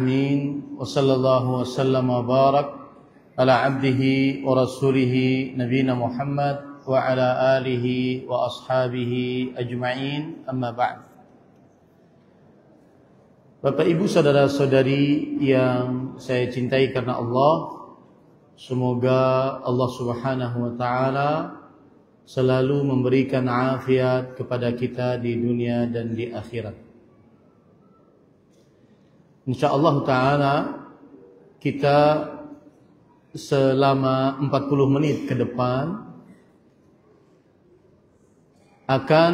Amin. Wa sallallahu wa sallam wa barak ala abdihi wa rasulihi nabiyina Muhammad wa ala alihi wa ashabihi ajma'in. Amma ba'd. Bapak Ibu saudara-saudari yang saya cintai karena Allah, semoga Allah Subhanahu wa taala selalu memberikan afiat kepada kita di dunia dan di akhirat. InsyaAllah ta'ala kita selama 40 menit ke depan akan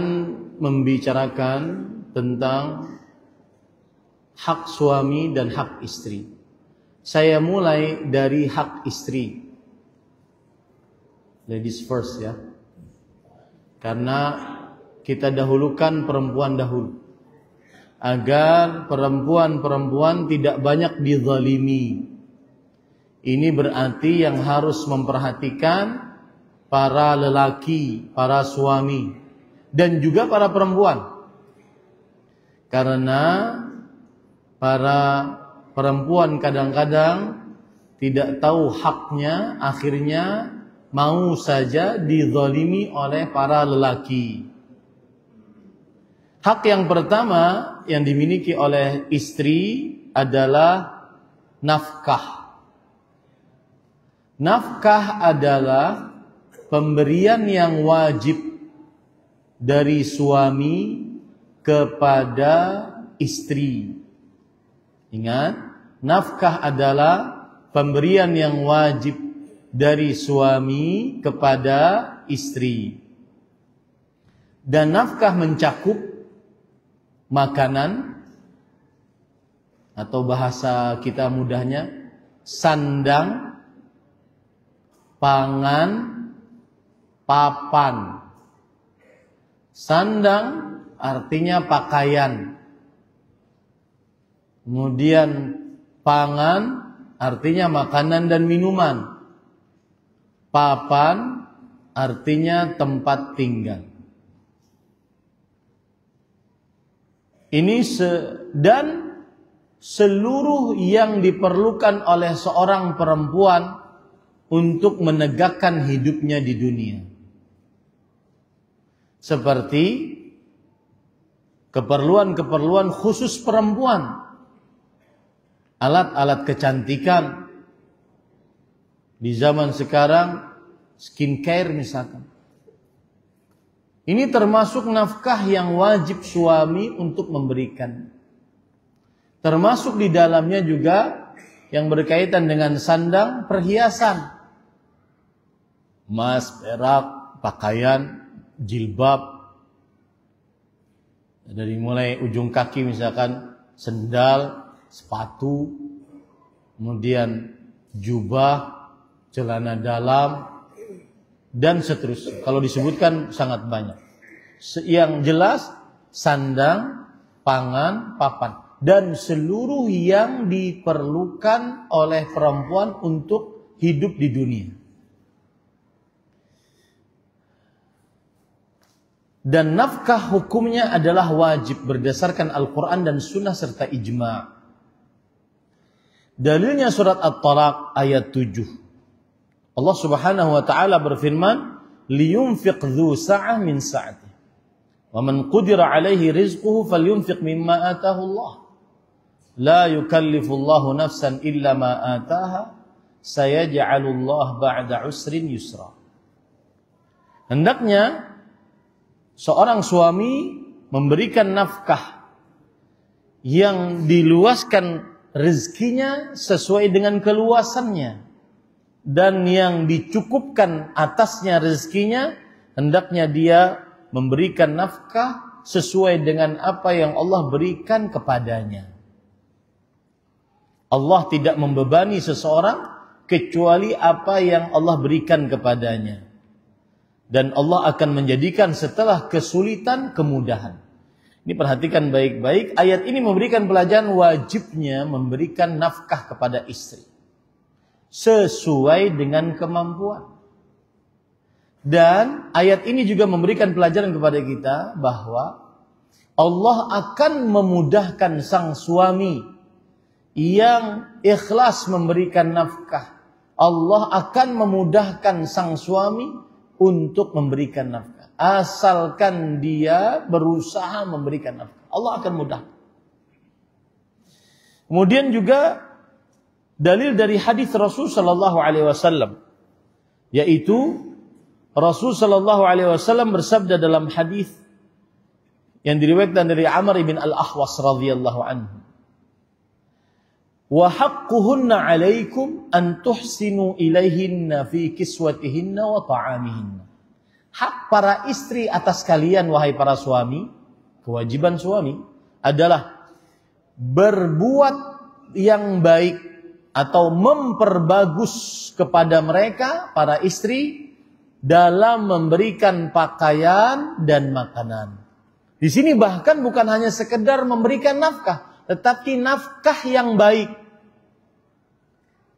membicarakan tentang hak suami dan hak istri. Saya mulai dari hak istri. Ladies first ya. Karena kita dahulukan perempuan dahulu, agar perempuan-perempuan tidak banyak dizalimi. Ini berarti yang harus memperhatikan para lelaki, para suami, dan juga para perempuan. Karena para perempuan kadang-kadang tidak tahu haknya, akhirnya mau saja dizalimi oleh para lelaki. Hak yang pertama yang dimiliki oleh istri adalah nafkah. Nafkah adalah pemberian yang wajib dari suami kepada istri. Ingat, nafkah adalah pemberian yang wajib dari suami kepada istri. Dan nafkah mencakup makanan, atau bahasa kita mudahnya sandang, pangan, papan. Sandang artinya pakaian. Kemudian pangan artinya makanan dan minuman. Papan artinya tempat tinggal. Ini dan seluruh yang diperlukan oleh seorang perempuan untuk menegakkan hidupnya di dunia. Seperti keperluan-keperluan khusus perempuan. Alat-alat kecantikan. Di zaman sekarang skincare misalkan. Ini termasuk nafkah yang wajib suami untuk memberikan. Termasuk di dalamnya juga yang berkaitan dengan sandang, perhiasan. Emas, perak, pakaian, jilbab. Dari mulai ujung kaki misalkan sendal, sepatu, kemudian jubah, celana dalam, dan seterusnya. Kalau disebutkan sangat banyak. Yang jelas sandang, pangan, papan, dan seluruh yang diperlukan oleh perempuan untuk hidup di dunia. Dan nafkah hukumnya adalah wajib berdasarkan Al-Quran dan Sunnah serta ijma'. Dalilnya surat At-Talaq ayat 7. Allah Subhanahu wa taala berfirman, liyunfiq dzu sa'ah min sa'ati. Wa man qudira 'alaihi rizquhu falyunfiq mimma ataahu Allah. La yukallifu Allahu nafsan illa ma ataaha, sayaj'alu Allah ba'da 'usrin yusra. Hendaknya seorang suami memberikan nafkah yang diluaskan rezekinya sesuai dengan keluasannya. Dan yang dicukupkan atasnya rezekinya, hendaknya dia memberikan nafkah sesuai dengan apa yang Allah berikan kepadanya. Allah tidak membebani seseorang kecuali apa yang Allah berikan kepadanya. Dan Allah akan menjadikan setelah kesulitan kemudahan. Ini perhatikan baik-baik, ayat ini memberikan pelajaran wajibnya memberikan nafkah kepada istri sesuai dengan kemampuan. Dan ayat ini juga memberikan pelajaran kepada kita bahwa Allah akan memudahkan sang suami yang ikhlas memberikan nafkah, Allah akan memudahkan sang suami untuk memberikan nafkah. Asalkan dia berusaha memberikan nafkah, Allah akan mudah. Kemudian juga dalil dari hadis Rasul sallallahu alaihi wasallam, yaitu Rasul sallallahu alaihi wasallam bersabda dalam hadis yang diriwayatkan dari Amr bin Al-Ahwas radhiyallahu anhu, wa haqquhunna 'alaikum an tuhsinu ilaihinna fi kiswatihinna wa ta'amihinna. Hak para istri atas kalian wahai para suami, kewajiban suami adalah berbuat yang baik atau memperbagus kepada mereka para istri dalam memberikan pakaian dan makanan. Di sini bahkan bukan hanya sekedar memberikan nafkah, tetapi nafkah yang baik.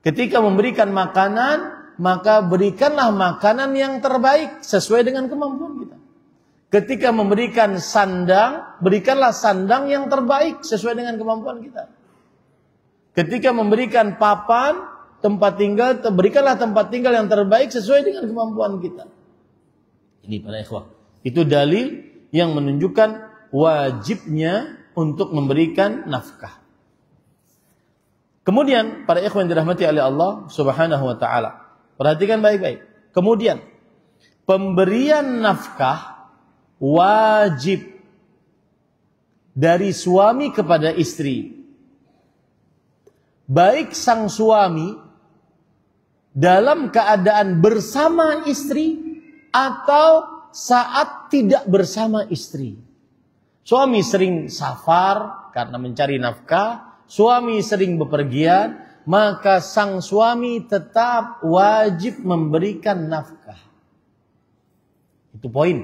Ketika memberikan makanan, maka berikanlah makanan yang terbaik sesuai dengan kemampuan kita. Ketika memberikan sandang, berikanlah sandang yang terbaik sesuai dengan kemampuan kita. Ketika memberikan papan, tempat tinggal, berikanlah tempat tinggal yang terbaik sesuai dengan kemampuan kita. Ini para ikhwah, itu dalil yang menunjukkan wajibnya untuk memberikan nafkah. Kemudian para ikhwan yang dirahmati oleh Allah Subhanahu wa taala, perhatikan baik-baik. Kemudian pemberian nafkah wajib dari suami kepada istri. Baik sang suami dalam keadaan bersama istri atau saat tidak bersama istri. Suami sering safar karena mencari nafkah, suami sering bepergian, maka sang suami tetap wajib memberikan nafkah. Itu poin,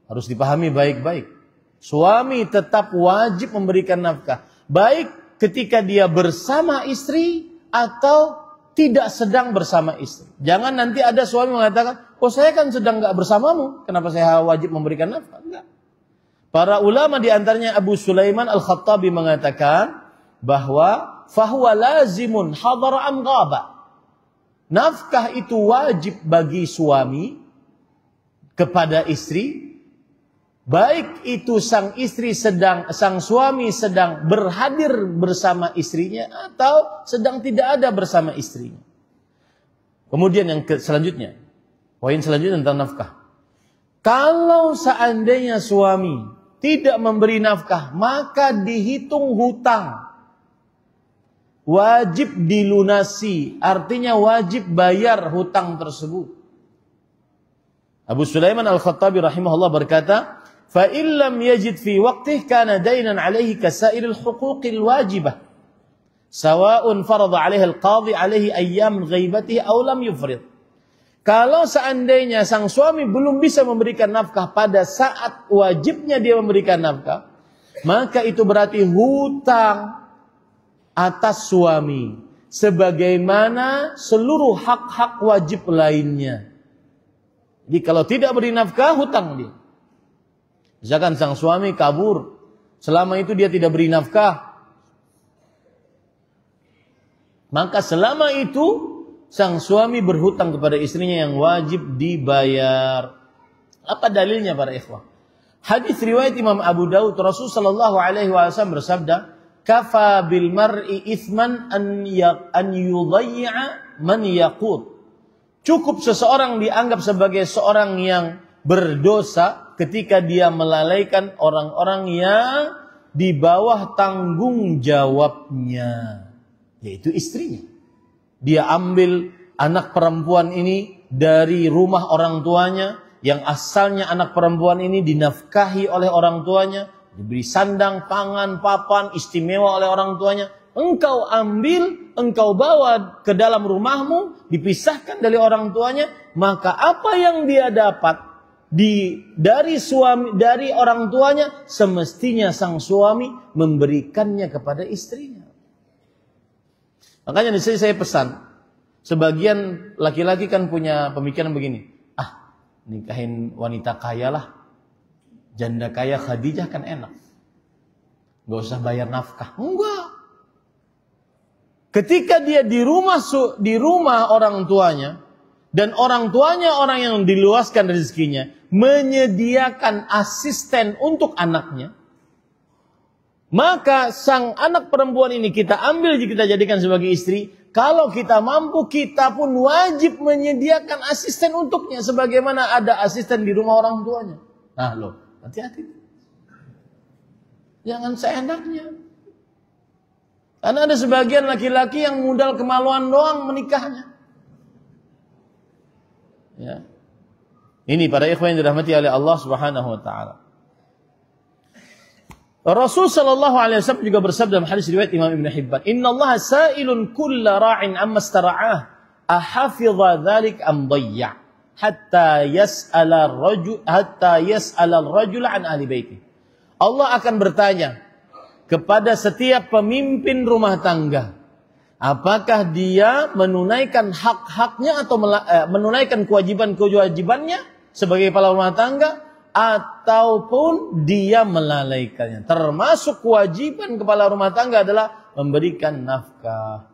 harus dipahami baik-baik. Suami tetap wajib memberikan nafkah, baik ketika dia bersama istri atau tidak sedang bersama istri. Jangan nanti ada suami mengatakan, oh saya kan sedang gak bersamamu, kenapa saya wajib memberikan nafkah? Enggak. Para ulama diantaranya Abu Sulaiman Al-Khattabi mengatakan bahwa fahuwa lazimun hadara am ghaba. Nafkah itu wajib bagi suami kepada istri, baik itu sang suami sedang berhadir bersama istrinya atau sedang tidak ada bersama istrinya. Kemudian yang selanjutnya, poin selanjutnya tentang nafkah. Kalau seandainya suami tidak memberi nafkah, maka dihitung hutang. Wajib dilunasi, artinya wajib bayar hutang tersebut. Abu Sulaiman Al-Khattabi rahimahullah berkata, fa illam yajid fi waqtih kana daynan alaihi kasairil huquqil wajibah. Sawa'un farada alaihi al-qadhi alaihi ayyam ghaibatihi aw lam yufrid. Kalau seandainya sang suami belum bisa memberikan nafkah pada saat wajibnya dia memberikan nafkah, maka itu berarti hutang atas suami sebagaimana seluruh hak-hak wajib lainnya. Jadi kalau tidak beri nafkah, hutang dia. Misalkan sang suami kabur, selama itu dia tidak beri nafkah, maka selama itu sang suami berhutang kepada istrinya yang wajib dibayar. Apa dalilnya para ikhwah? Hadis riwayat Imam Abu Daud, Rasul sallallahu alaihi wasallam bersabda, "Kafa bil mar'i itsman an yudayya man yaqut." Cukup seseorang dianggap sebagai seorang yang berdosa ketika dia melalaikan orang-orang yang di bawah tanggung jawabnya, yaitu istrinya. Dia ambil anak perempuan ini dari rumah orang tuanya, yang asalnya anak perempuan ini dinafkahi oleh orang tuanya, diberi sandang, pangan, papan, istimewa oleh orang tuanya. Engkau ambil, engkau bawa ke dalam rumahmu, dipisahkan dari orang tuanya, maka apa yang dia dapat dari orang tuanya, semestinya sang suami memberikannya kepada istrinya. Makanya di sini saya pesan, sebagian laki-laki kan punya pemikiran begini, nikahin wanita kaya lah, janda kaya Khadijah kan enak, gak usah bayar nafkah. Enggak, ketika dia di rumah orang tuanya, dan orang tuanya orang yang diluaskan rezekinya, menyediakan asisten untuk anaknya, maka sang anak perempuan ini kita ambil, kita jadikan sebagai istri. Kalau kita mampu, kita pun wajib menyediakan asisten untuknya, sebagaimana ada asisten di rumah orang tuanya. Nah loh, hati-hati. Jangan seenaknya. Karena ada sebagian laki-laki yang modal kemaluan doang menikahnya. Ya. Ini para ikhwan yang dirahmati oleh Allah Subhanahu wa taala. Rasul sallallahu alaihi wasallam juga bersabda dalam hadis riwayat Imam Ibn Hibban, "Innallaha sa'ilun kulla ra'in amma istara'ah, ahafidha dzalik am dhayya, hatta yas'ala ar-rajul an ahli baiti." Allah akan bertanya kepada setiap pemimpin rumah tangga, apakah dia menunaikan hak-haknya atau menunaikan kewajiban-kewajibannya sebagai kepala rumah tangga, ataupun dia melalaikannya. Termasuk kewajiban kepala rumah tangga adalah memberikan nafkah.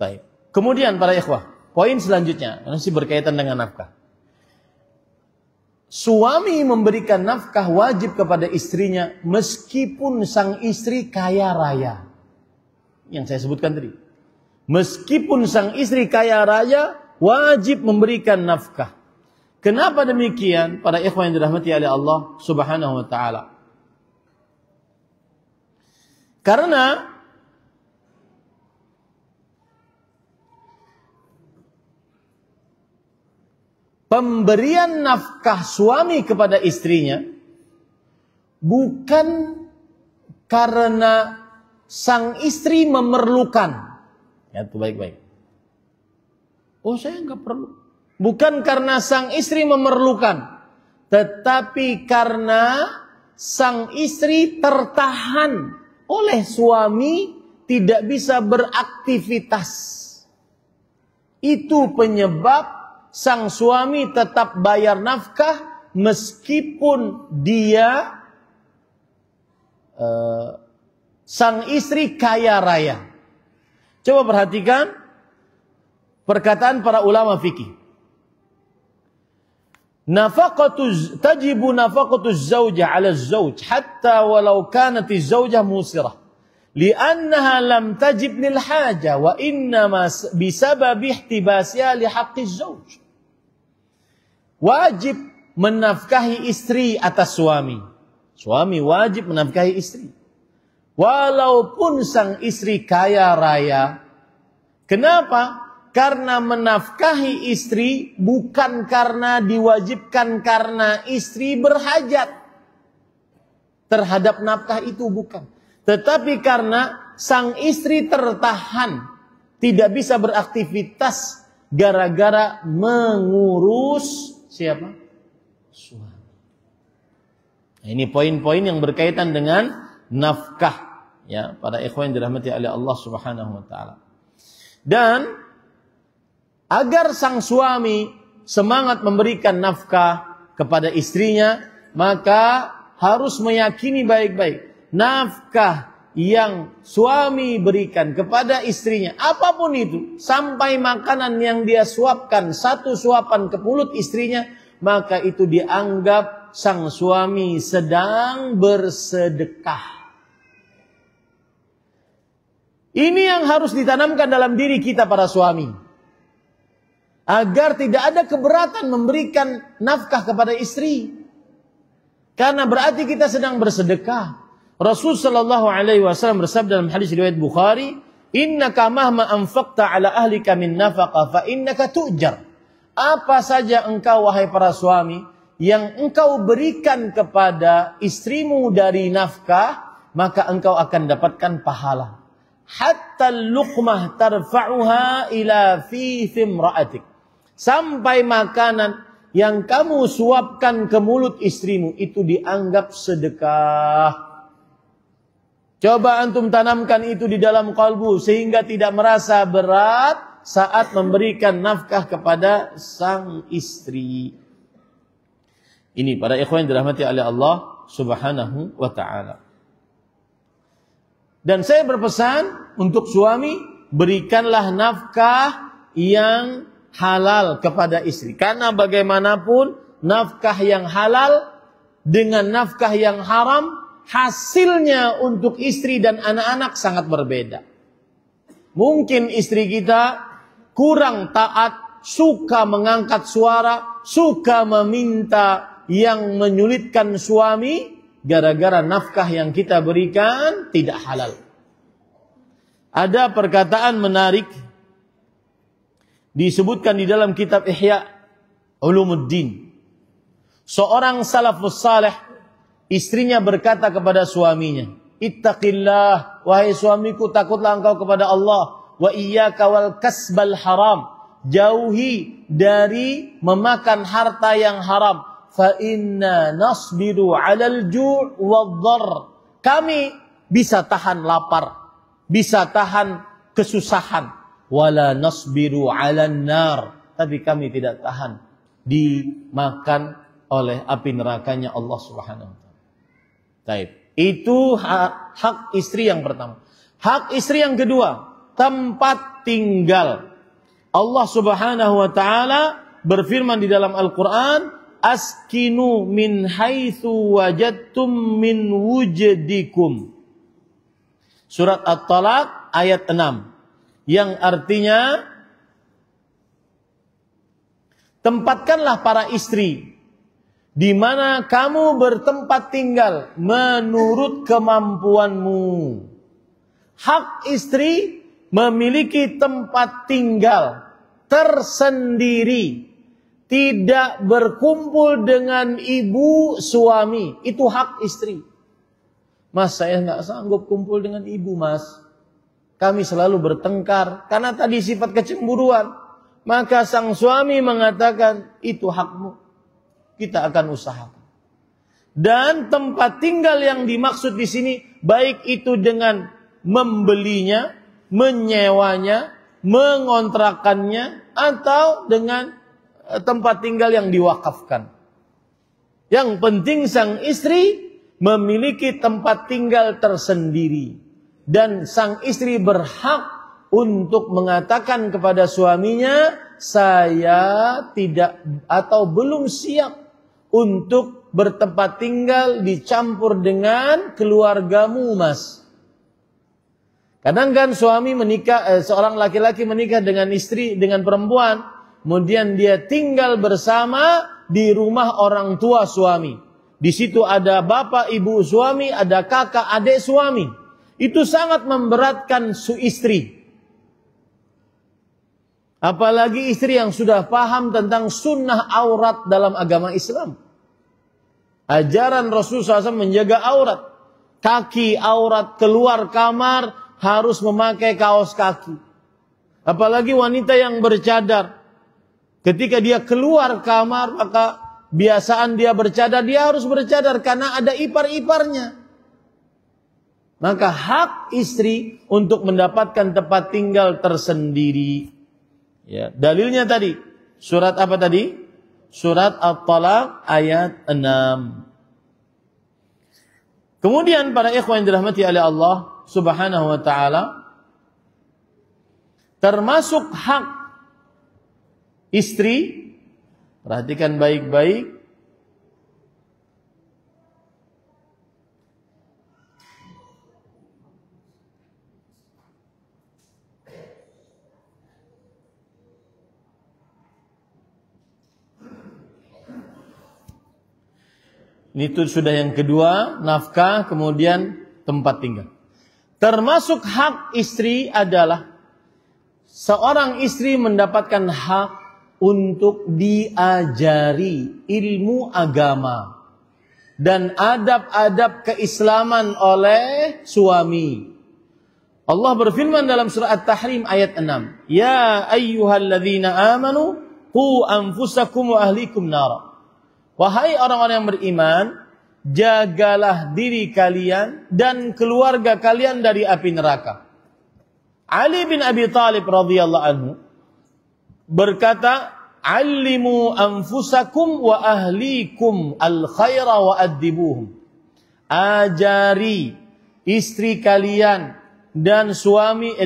Baik. Kemudian para ikhwah, poin selanjutnya masih berkaitan dengan nafkah. Suami memberikan nafkah wajib kepada istrinya meskipun sang istri kaya raya. Yang saya sebutkan tadi. Meskipun sang istri kaya raya, wajib memberikan nafkah. Kenapa demikian? Para ikhwan yang dirahmati oleh Allah Subhanahu wa taala. Karena pemberian nafkah suami kepada istrinya bukan karena sang istri memerlukan. Ya, itu baik-baik. Oh, saya enggak perlu. Bukan karena sang istri memerlukan, tetapi karena sang istri tertahan oleh suami tidak bisa beraktivitas. Itu penyebab sang suami tetap bayar nafkah meskipun dia sang istri kaya raya. Coba perhatikan perkataan para ulama fikih. Tajibu nafaqatu zawjah 'ala az-zawj hatta walau kanat az-zawjah musirah li'annaha lam tajib lil haja wa innama bisabab ihtibasiha li haqqi az-zawj. Wajib menafkahi istri atas suami. Suami wajib menafkahi istri walaupun sang istri kaya raya. Kenapa? Karena menafkahi istri bukan karena diwajibkan karena istri berhajat terhadap nafkah itu, bukan. Tetapi karena sang istri tertahan, tidak bisa beraktivitas gara-gara mengurus siapa? Suami. Nah, ini poin-poin yang berkaitan dengan nafkah, ya, para ikhwan yang dirahmati oleh Allah Subhanahu wa taala. Dan agar sang suami semangat memberikan nafkah kepada istrinya, maka harus meyakini baik-baik nafkah yang suami berikan kepada istrinya, apapun itu, sampai makanan yang dia suapkan, satu suapan ke mulut istrinya, maka itu dianggap sang suami sedang bersedekah. Ini yang harus ditanamkan dalam diri kita para suami, agar tidak ada keberatan memberikan nafkah kepada istri, karena berarti kita sedang bersedekah. Rasul sallallahu alaihi wasallam bersabda dalam hadis riwayat Bukhari, "Innaka mahma anfaqta ala ahlika min nafaqah fa innaka tu'jar." Apa saja engkau wahai para suami yang engkau berikan kepada istrimu dari nafkah, maka engkau akan dapatkan pahala. Hatta luqmah tarfa'uha ila fi imra'atik. Sampai makanan yang kamu suapkan ke mulut istrimu itu dianggap sedekah. Coba antum tanamkan itu di dalam kalbu sehingga tidak merasa berat saat memberikan nafkah kepada sang istri. Ini para ikhwan yang dirahmati oleh Allah Subhanahu wa taala. Dan saya berpesan untuk suami, berikanlah nafkah yang halal kepada istri. Karena bagaimanapun nafkah yang halal dengan nafkah yang haram, hasilnya untuk istri dan anak-anak sangat berbeda. Mungkin istri kita kurang taat, suka mengangkat suara, suka meminta yang menyulitkan suami, gara-gara nafkah yang kita berikan tidak halal. Ada perkataan menarik disebutkan di dalam kitab Ihya Ulumuddin. Seorang salafus saleh, istrinya berkata kepada suaminya, "Ittaqillah, wahai suamiku, takutlah engkau kepada Allah, wa iyyaka wal kasbal haram." Jauhi dari memakan harta yang haram. Fa inna nasbiru 'alal ju' wadh-dharr. Kami bisa tahan lapar, bisa tahan kesusahan. Wala nasbiru 'alan nar. Tapi kami tidak tahan dimakan oleh api nerakanya Allah Subhanahu wa taala. Baik. Itu hak istri yang pertama. Hak istri yang kedua, tempat tinggal. Allah Subhanahu wa taala berfirman di dalam Al-Qur'an, "Askinu min haitsu wajadtum min wujdikum." Surat At-Talaq ayat 6. Yang artinya, tempatkanlah para istri di mana kamu bertempat tinggal menurut kemampuanmu. Hak istri memiliki tempat tinggal tersendiri, tidak berkumpul dengan ibu suami. Itu hak istri. Mas, saya nggak sanggup kumpul dengan ibu, mas. Kami selalu bertengkar karena tadi sifat kecemburuan. Maka sang suami mengatakan, itu hakmu, kita akan usahakan. Dan tempat tinggal yang dimaksud di sini, baik itu dengan membelinya, menyewanya, mengontrakannya, atau dengan tempat tinggal yang diwakafkan. Yang penting sang istri memiliki tempat tinggal tersendiri. Dan sang istri berhak untuk mengatakan kepada suaminya, saya tidak atau belum siap untuk bertempat tinggal dicampur dengan keluargamu, mas. Kadang kan suami menikah, seorang laki-laki menikah dengan istri, dengan perempuan, kemudian dia tinggal bersama di rumah orang tua suami. Di situ ada bapak, ibu suami, ada kakak, adik suami. Itu sangat memberatkan istri. Apalagi istri yang sudah paham tentang sunnah aurat dalam agama Islam. Ajaran Rasulullah SAW menjaga aurat. Kaki aurat, keluar kamar harus memakai kaos kaki. Apalagi wanita yang bercadar. Ketika dia keluar kamar, maka biasaan dia bercadar, dia harus bercadar karena ada ipar-iparnya. Maka hak istri untuk mendapatkan tempat tinggal tersendiri. Ya, dalilnya tadi, surat apa tadi? Surat At-Talaq ayat 6. Kemudian para ikhwan yang dirahmati oleh Allah Subhanahu wa taala, termasuk hak istri, perhatikan baik-baik, itu sudah yang kedua, nafkah, kemudian tempat tinggal. Termasuk hak istri adalah seorang istri mendapatkan hak untuk diajari ilmu agama dan adab-adab keislaman oleh suami. Allah berfirman dalam surah At-Tahrim ayat 6, "Ya ayyuhalladzina amanu qu anfusakum wa ahlikum nara." Wahai orang-orang yang beriman, jagalah diri kalian dan keluarga kalian dari api neraka. Ali bin Abi Thalib radhiyallahu anhu berkata, "Allimu anfusakum wa ahlikum al-khaira wa addibuhum." Ajari istri kalian dan suami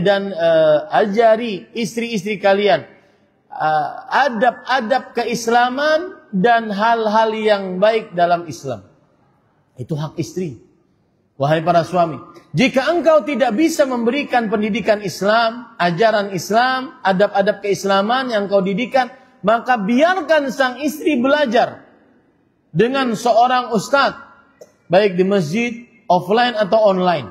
ajari istri-istri kalian adab-adab keislaman dan hal-hal yang baik dalam Islam. Itu hak istri. Wahai para suami, jika engkau tidak bisa memberikan pendidikan Islam, ajaran Islam, adab-adab keislaman yang kau didikan, maka biarkan sang istri belajar dengan seorang ustadz, baik di masjid, offline atau online.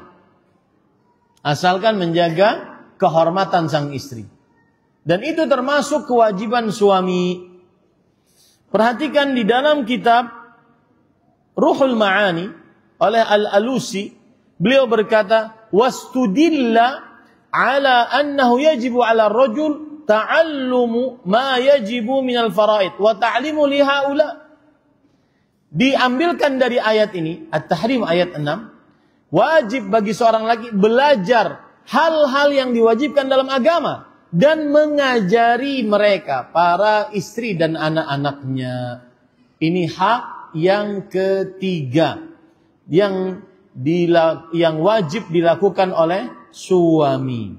Asalkan menjaga kehormatan sang istri. Dan itu termasuk kewajiban suami. Perhatikan di dalam kitab Ruhul Ma'ani oleh Al-Alusi, beliau berkata, "Wastudilla ala annahu yajibu ala rajul ta'allumu ma yajibu minal faraid wa ta'limu li haula." Diambilkan dari ayat ini, At-Tahrim ayat 6, wajib bagi seorang laki belajar hal-hal yang diwajibkan dalam agama dan mengajari mereka, para istri dan anak-anaknya. Ini hak yang ketiga yang wajib dilakukan oleh suami.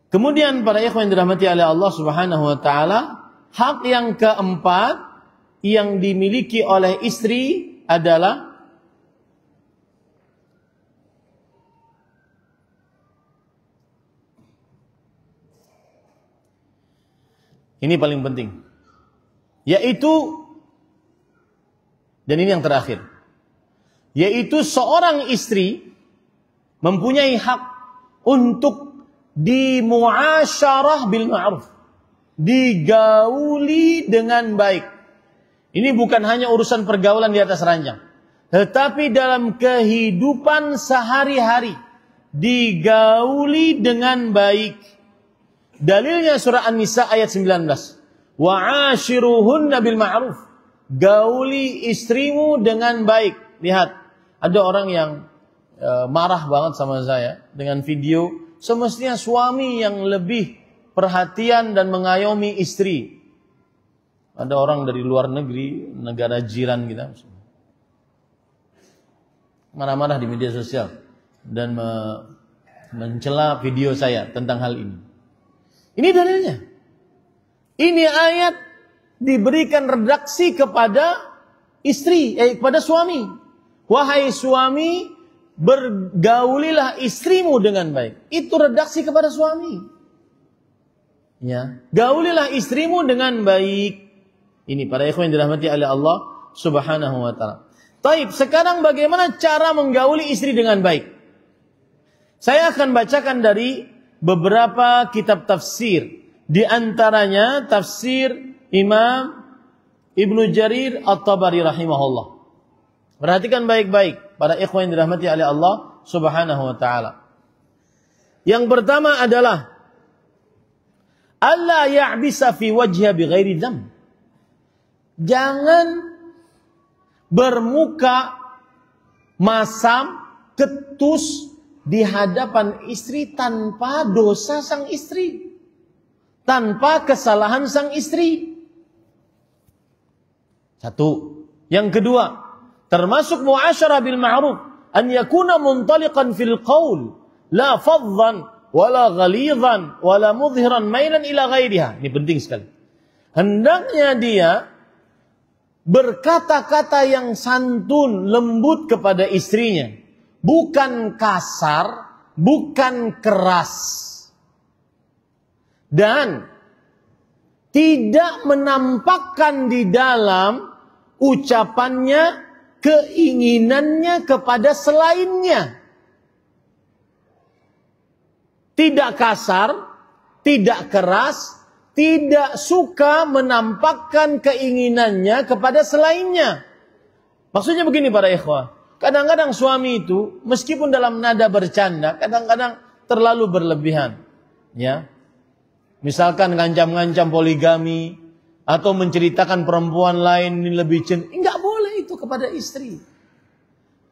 Kemudian para ikhwan yang dirahmati oleh Allah Subhanahu wa taala, hak yang keempat yang dimiliki oleh istri adalah ini paling penting, yaitu, dan ini yang terakhir, yaitu seorang istri mempunyai hak untuk dimuasyarah bil ma'ruf, digauli dengan baik. Ini bukan hanya urusan pergaulan di atas ranjang, tetapi dalam kehidupan sehari-hari digauli dengan baik. Dalilnya surah An-Nisa ayat 19. Wa'ashiruhunna bil ma'ruf. Gauli istrimu dengan baik. Lihat, ada orang yang marah banget sama saya dengan video. Semestinya suami yang lebih perhatian dan mengayomi istri. Ada orang dari luar negeri, negara jiran kita, marah-marah di media sosial dan mencela video saya tentang hal ini. Ini dalilnya. Ini ayat diberikan redaksi kepada istri, kepada suami. Wahai suami, bergaulilah istrimu dengan baik. Itu redaksi kepada suami. Ya, gaulilah istrimu dengan baik. Ini para ikhwan yang dirahmati oleh Allah Subhanahu wa taala. Taib, sekarang bagaimana cara menggauli istri dengan baik? Saya akan bacakan dari beberapa kitab tafsir. Di antaranya tafsir Imam Ibnu Jarir At-Tabari rahimahullah. Perhatikan baik-baik para ikhwan yang dirahmati oleh Allah Subhanahu wa taala. Yang pertama adalah alla ya'bisa fi wajhiha bighairi dzam. Jangan bermuka masam, ketus di hadapan istri tanpa dosa sang istri, tanpa kesalahan sang istri. Satu. Yang kedua, termasuk muasyarah bil ma'ruf an yakuna muntaliqan fil qaul la faddan wala ghalidhan wala mudhiran mailan ila ghairiha. Ini penting sekali. Hendaknya dia berkata-kata yang santun, lembut kepada istrinya, bukan kasar, bukan keras, dan tidak menampakkan di dalam ucapannya keinginannya kepada selainnya. Tidak kasar, tidak keras, tidak suka menampakkan keinginannya kepada selainnya. Maksudnya begini para ikhwah, kadang-kadang suami itu meskipun dalam nada bercanda, kadang-kadang terlalu berlebihan. Ya, misalkan ngancam-ngancam poligami atau menceritakan perempuan lain ini lebih enggak boleh itu kepada istri.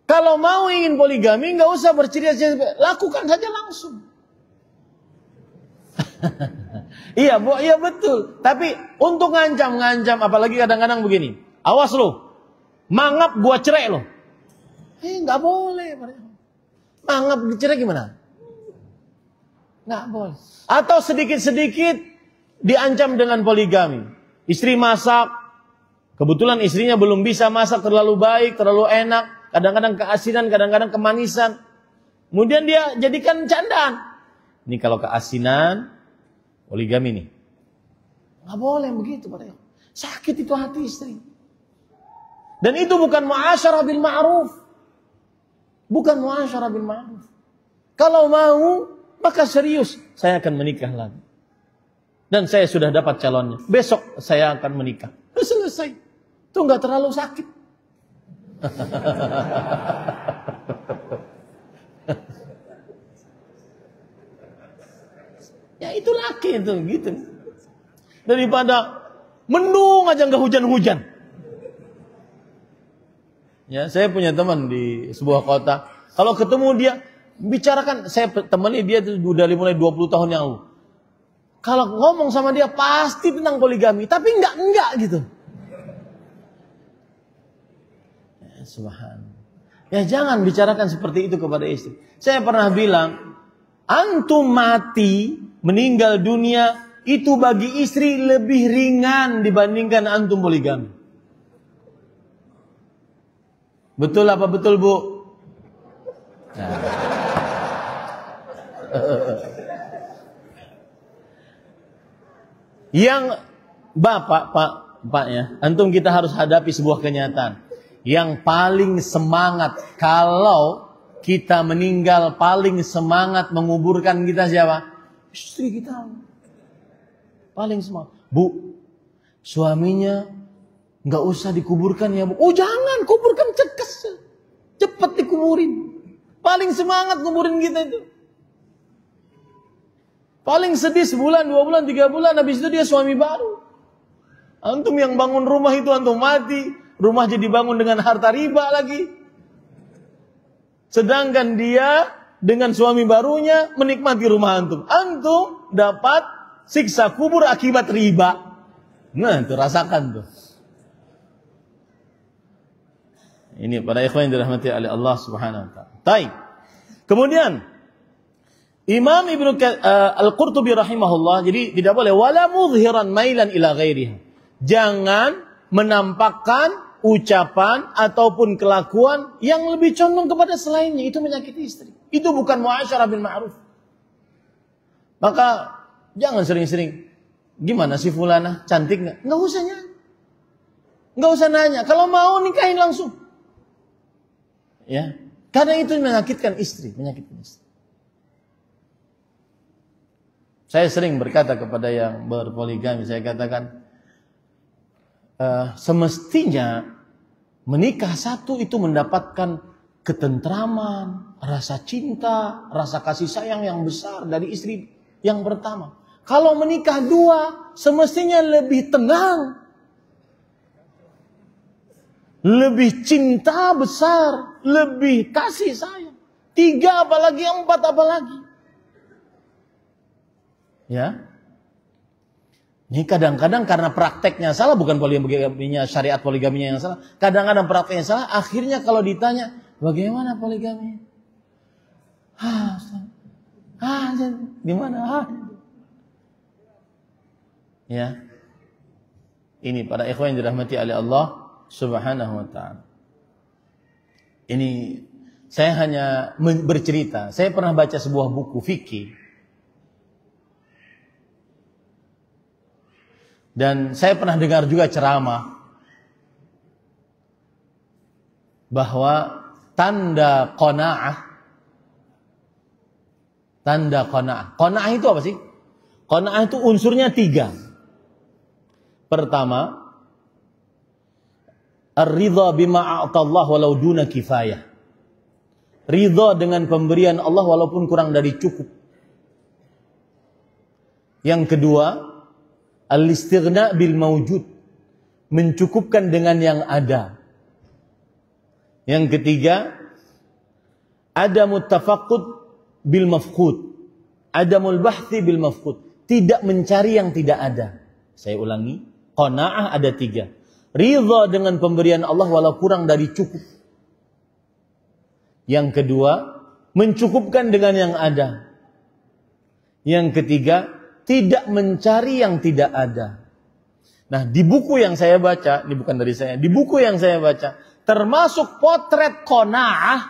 Kalau mau ingin poligami, enggak usah bercerita-cerita, lakukan saja langsung. Iya, iya betul. Tapi untuk ngancam-ngancam, apalagi kadang-kadang begini, awas lo, mangap gua cerai lo. Nggak boleh. Anggap cerai gimana? Nggak boleh. Atau sedikit-sedikit diancam dengan poligami. Istri masak, kebetulan istrinya belum bisa masak terlalu baik, terlalu enak, kadang-kadang keasinan, kadang-kadang kemanisan. Kemudian dia jadikan candaan. Ini kalau keasinan, poligami nih. Nggak boleh begitu, Pak. Sakit itu hati istri. Dan itu bukan muasyarah bil ma'ruf. Bukan muasyarah bil ma'ruf. Kalau mau, maka serius, saya akan menikah lagi. Dan saya sudah dapat calonnya. Besok saya akan menikah. Selesai. Itu nggak terlalu sakit. Ya itu laki itu, gitu. Daripada mendung aja nggak hujan-hujan. Ya, saya punya teman di sebuah kota. Kalau ketemu dia, bicarakan, saya temani dia itu udah mulai 20 tahun yang lalu. Kalau ngomong sama dia pasti tentang poligami, tapi enggak gitu. Ya, subhanallah. Ya jangan bicarakan seperti itu kepada istri. Saya pernah bilang, antum mati, meninggal dunia, itu bagi istri lebih ringan dibandingkan antum poligami. Betul apa betul, Bu? Nah. Yang Pak ya, antum kita harus hadapi sebuah kenyataan. Yang paling semangat kalau kita meninggal, paling semangat menguburkan kita siapa? Istri kita. Paling semangat. Bu, suaminya nggak usah dikuburkan ya, Bu. Oh jangan, kuburkan cekes. Cepat dikuburin. Paling semangat kuburin kita itu. Paling sedih sebulan, 2 bulan, 3 bulan, habis itu dia suami baru. Antum yang bangun rumah itu antum mati, rumah jadi bangun dengan harta riba lagi. Sedangkan dia dengan suami barunya menikmati rumah antum. Antum dapat siksa kubur akibat riba. Nah, itu rasakan tuh. Ini para ikhwan yang dirahmati oleh Allah Subhanahu wa taala. Baik. Kemudian Imam Ibnu Al-Qurtubi rahimahullah, jadi tidak boleh wala mudhiran mailan ila ghairiha. Jangan menampakkan ucapan ataupun kelakuan yang lebih condong kepada selainnya, itu menyakiti istri. Itu bukan muasyarah bil ma'ruf. Maka jangan sering-sering, gimana sih fulana, cantik enggak? Enggak usah nanya. Enggak usah nanya, kalau mau nikahin langsung. Ya, karena itu menyakitkan istri, menyakitkan istri. Saya sering berkata kepada yang berpoligami, saya katakan, semestinya menikah satu itu mendapatkan ketentraman, rasa cinta, rasa kasih sayang yang besar dari istri yang pertama. Kalau menikah 2, semestinya lebih tenang, lebih cinta besar, lebih kasih sayang. 3 apalagi, 4 apalagi. Ya, ini kadang-kadang karena prakteknya salah, bukan poligaminya, syariat poligaminya yang salah. Kadang-kadang prakteknya salah, akhirnya kalau ditanya, bagaimana poligami? Gimana? Ya, ini para ikhwan yang dirahmati oleh Allah Subhanahu wa ta'ala. Ini saya hanya bercerita. Saya pernah baca sebuah buku fikih. Dan saya pernah dengar juga ceramah bahwa tanda qanaah. Qanaah itu apa sih? Qanaah itu unsurnya 3. Pertama, ar-ridha bima a'tallah walau duna kifayah. Ridha dengan pemberian Allah walaupun kurang dari cukup. Yang kedua, al-istighna bil mawjud, mencukupkan dengan yang ada. Yang ketiga, adamut tafaqqud bil mafqud, adamul bahthi bil mafqud, tidak mencari yang tidak ada. Saya ulangi, qanaah ada 3. Ridha dengan pemberian Allah walau kurang dari cukup. Yang kedua, mencukupkan dengan yang ada. Yang ketiga, tidak mencari yang tidak ada. Nah, di buku yang saya baca, ini bukan dari saya, di buku yang saya baca, termasuk potret qanaah,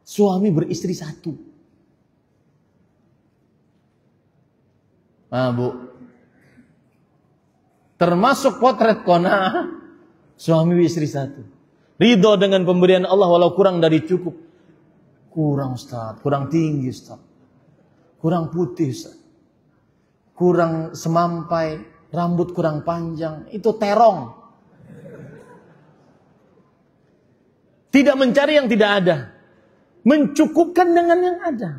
suami beristri satu. Nah, Bu, termasuk potret qanaah, suami istri satu. Ridho dengan pemberian Allah walau kurang dari cukup. Kurang Ustaz, kurang tinggi Ustaz. Kurang putih Ustaz. Kurang semampai, rambut kurang panjang, itu terong. Tidak mencari yang tidak ada, mencukupkan dengan yang ada.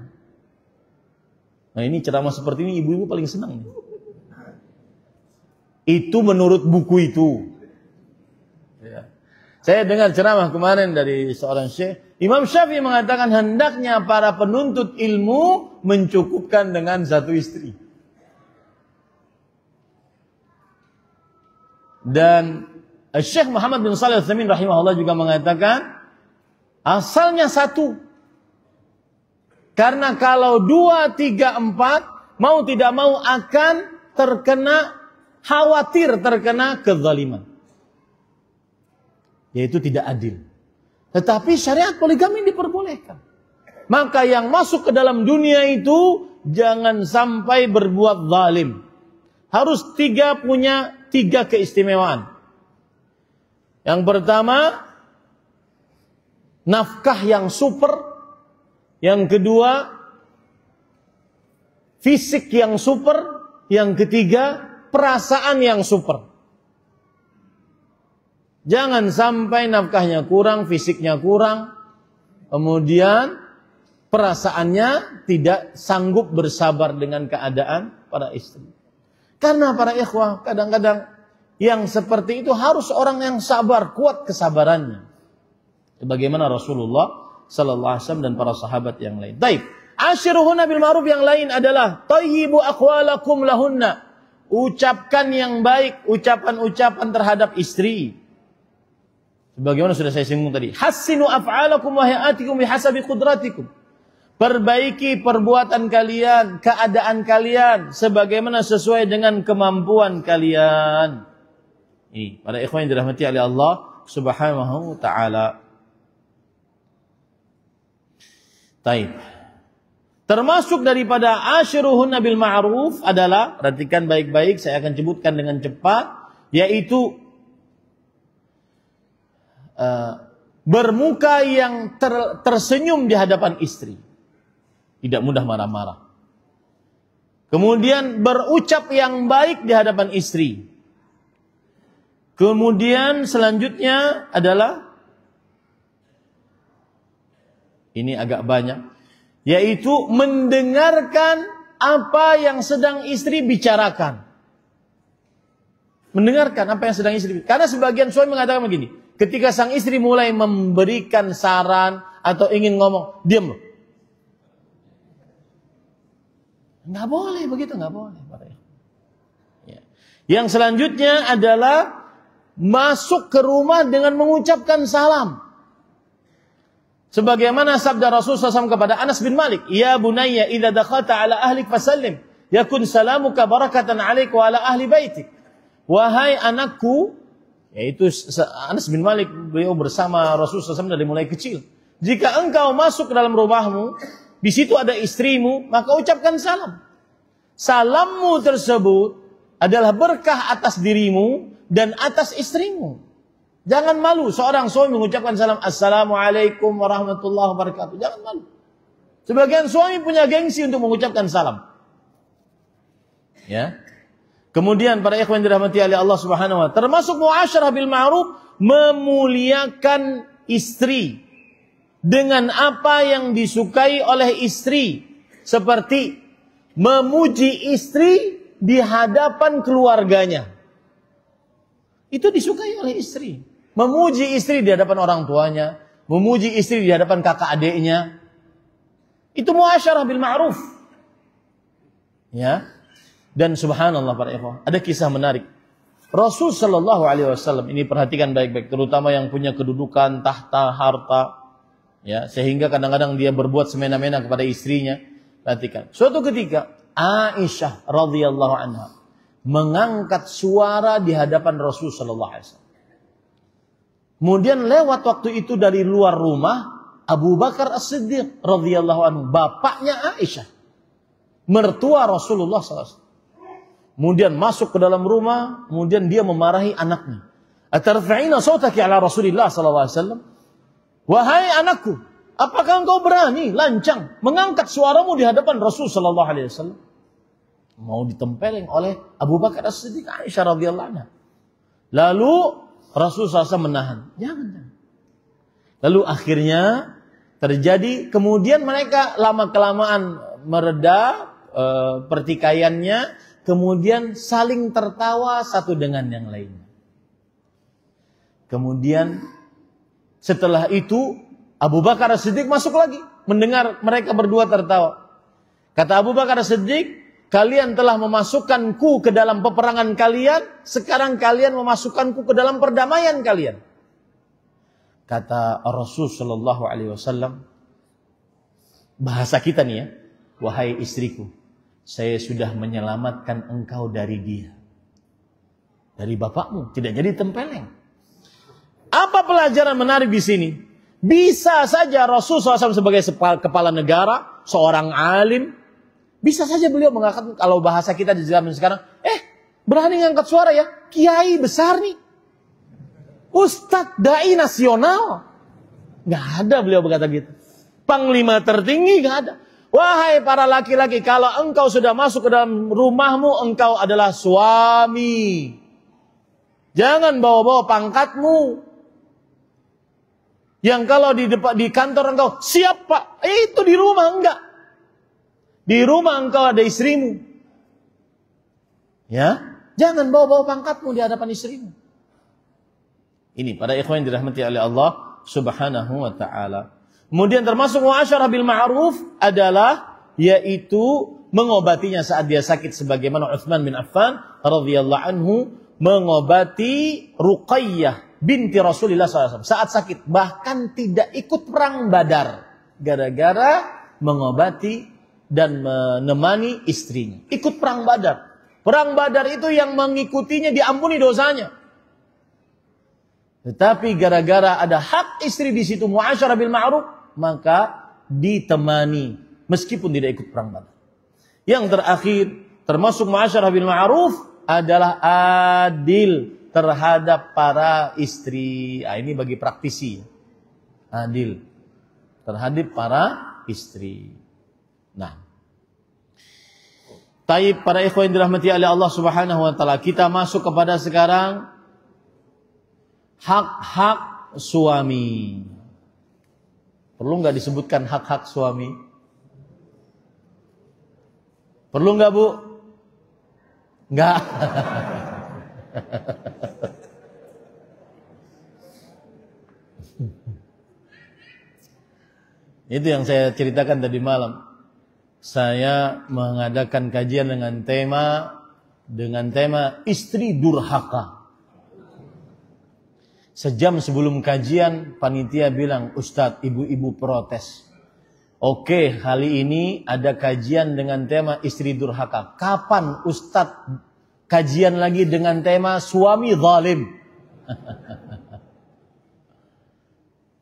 Nah, ini ceramah seperti ini ibu-ibu paling senang nih. Itu menurut buku itu. Ya. Saya dengar ceramah kemarin dari seorang syekh, Imam Syafi'i mengatakan hendaknya para penuntut ilmu mencukupkan dengan satu istri. Dan Syekh Muhammad bin Shalih Al-Utsaimin rahimahullah juga mengatakan asalnya satu. Karena kalau 2, 3, 4 mau tidak mau akan khawatir terkena kezaliman. Yaitu tidak adil. Tetapi syariat poligami diperbolehkan. Maka yang masuk ke dalam dunia itu jangan sampai berbuat zalim. Harus punya 3 keistimewaan. Yang pertama, nafkah yang super. Yang kedua, fisik yang super. Yang ketiga, perasaan yang super. Jangan sampai nafkahnya kurang, fisiknya kurang, kemudian perasaannya tidak sanggup bersabar dengan keadaan para istri. Karena para ikhwah, kadang-kadang yang seperti itu harus orang yang sabar, kuat kesabarannya. Sebagaimana Rasulullah sallallahu alaihi wasallam dan para sahabat yang lain. Baik, ashiruhunna bil ma'ruf yang lain adalah thayyibu aqwalakum lahunna. Ucapkan yang baik, ucapan-ucapan terhadap istri. Sebagaimana sudah saya singgung tadi, hassinu af'alakum wa hayatikum bihasabi qudratikum. Perbaiki perbuatan kalian, keadaan kalian sebagaimana sesuai dengan kemampuan kalian. Ini para ikhwan yang dirahmati oleh Allah Subhanahu wa taala. Taib. Termasuk daripada ashiruhunna bil ma'ruf adalah, perhatikan baik-baik, saya akan sebutkan dengan cepat, yaitu bermuka yang tersenyum di hadapan istri. Tidak mudah marah-marah. Kemudian berucap yang baik di hadapan istri. Kemudian selanjutnya adalah, ini agak banyak, yaitu mendengarkan apa yang sedang istri bicarakan. Mendengarkan apa yang sedang istri bicarakan. Karena sebagian suami mengatakan begini, ketika sang istri mulai memberikan saran atau ingin ngomong, diam. Nggak boleh begitu, nggak boleh. Ya. Yang selanjutnya adalah masuk ke rumah dengan mengucapkan salam. Sebagaimana sabda Rasulullah SAW kepada Anas bin Malik, "Ya bunayya, idza dakhalta ala ahlik fasallim, yakun salamuka barakatan 'alaik wa ala ahli baitik." Wahai anakku, yaitu Anas bin Malik, beliau bersama Rasulullah SAW dari mulai kecil. Jika engkau masuk ke dalam rumahmu, di situ ada istrimu, maka ucapkan salam. Salammu tersebut adalah berkah atas dirimu dan atas istrimu. Jangan malu seorang suami mengucapkan salam, Assalamualaikum warahmatullahi wabarakatuh. Jangan malu. Sebagian suami punya gengsi untuk mengucapkan salam. Ya. Kemudian para ikhwan dirahmati oleh Allah Subhanahu wa taala, termasuk muasyarah bil ma'ruf, memuliakan istri dengan apa yang disukai oleh istri, seperti memuji istri di hadapan keluarganya. Itu disukai oleh istri. Memuji istri di hadapan orang tuanya, memuji istri di hadapan kakak adiknya. Itu muasyarah bil ma'ruf. Ya. Dan subhanallah para ikhwan, ada kisah menarik. Rasul sallallahu alaihi wasallam, ini perhatikan baik-baik, terutama yang punya kedudukan, tahta, harta, Ya, sehingga kadang-kadang dia berbuat semena-mena kepada istrinya. Perhatikan. Suatu ketika Aisyah radhiyallahu anha mengangkat suara di hadapan Rasul sallallahu alaihi wasallam. Kemudian lewat waktu itu dari luar rumah Abu Bakar As-Siddiq radhiyallahu anhu, bapaknya Aisyah, mertua Rasulullah sallallahu alaihi wasallam. Kemudian masuk ke dalam rumah, kemudian dia memarahi anaknya. Atarfa'ina sautaki ala Rasulillah sallallahu alaihi wasallam? Wahai anakku, apakah engkau berani lancang mengangkat suaramu di hadapan Rasul sallallahu alaihi wasallam? Mau ditempeleng oleh Abu Bakar As-Siddiq Aisyah radhiyallahu anha. Lalu Rasul SAW menahan. Jangan. Lalu akhirnya terjadi, kemudian mereka lama-kelamaan mereda pertikaiannya, kemudian saling tertawa satu dengan yang lainnya. Kemudian setelah itu Abu Bakar As-Siddiq masuk lagi, mendengar mereka berdua tertawa. Kata Abu Bakar As-Siddiq, kalian telah memasukkanku ke dalam peperangan kalian, sekarang kalian memasukkanku ke dalam perdamaian kalian. Kata Rasul sallallahu alaihi wasallam, bahasa kita nih ya, wahai istriku, saya sudah menyelamatkan engkau dari dia, dari bapakmu, tidak jadi tempeleng. Apa pelajaran menarik di sini? Bisa saja Rasul SAW sebagai kepala negara, seorang alim, bisa saja beliau mengatakan, kalau bahasa kita di zaman sekarang, berani ngangkat suara ya, kiai besar nih, ustadz dai nasional. Gak ada beliau berkata gitu. Panglima tertinggi gak ada. Wahai para laki-laki, kalau engkau sudah masuk ke dalam rumahmu, engkau adalah suami. Jangan bawa-bawa pangkatmu. Yang kalau di kantor engkau, siap pak, itu di rumah enggak. Di rumah engkau ada istrimu. Ya, jangan bawa-bawa pangkatmu di hadapan istrimu. Ini para ikhwan yang dirahmati oleh Allah Subhanahu wa taala. Kemudian termasuk muasyarah bil ma'ruf adalah yaitu mengobatinya saat dia sakit, sebagaimana Utsman bin Affan radhiyallahu anhu mengobati Ruqayyah binti Rasulullah SAW saat sakit, bahkan tidak ikut perang Badar gara-gara mengobati dan menemani istrinya. Ikut perang Badar. Perang Badar itu yang mengikutinya diampuni dosanya. Tetapi gara-gara ada hak istri di situ, muasyarah bil ma'ruf, maka ditemani meskipun tidak ikut perang Badar. Yang terakhir, termasuk muasyarah bil ma'ruf adalah adil terhadap para istri. Ini bagi praktisi. Adil terhadap para istri. Nah, taib para ikhwan yang dirahmati oleh Allah Subhanahu wa taala, kita masuk kepada sekarang hak-hak suami. Perlu nggak disebutkan hak-hak suami? Perlu nggak Bu? Nggak. Itu yang saya ceritakan tadi malam. Saya mengadakan kajian dengan tema istri durhaka. Sejam sebelum kajian, panitia bilang, Ustadz, ibu-ibu protes. Oke, kali ini ada kajian dengan tema istri durhaka. Kapan Ustadz kajian lagi dengan tema suami zalim?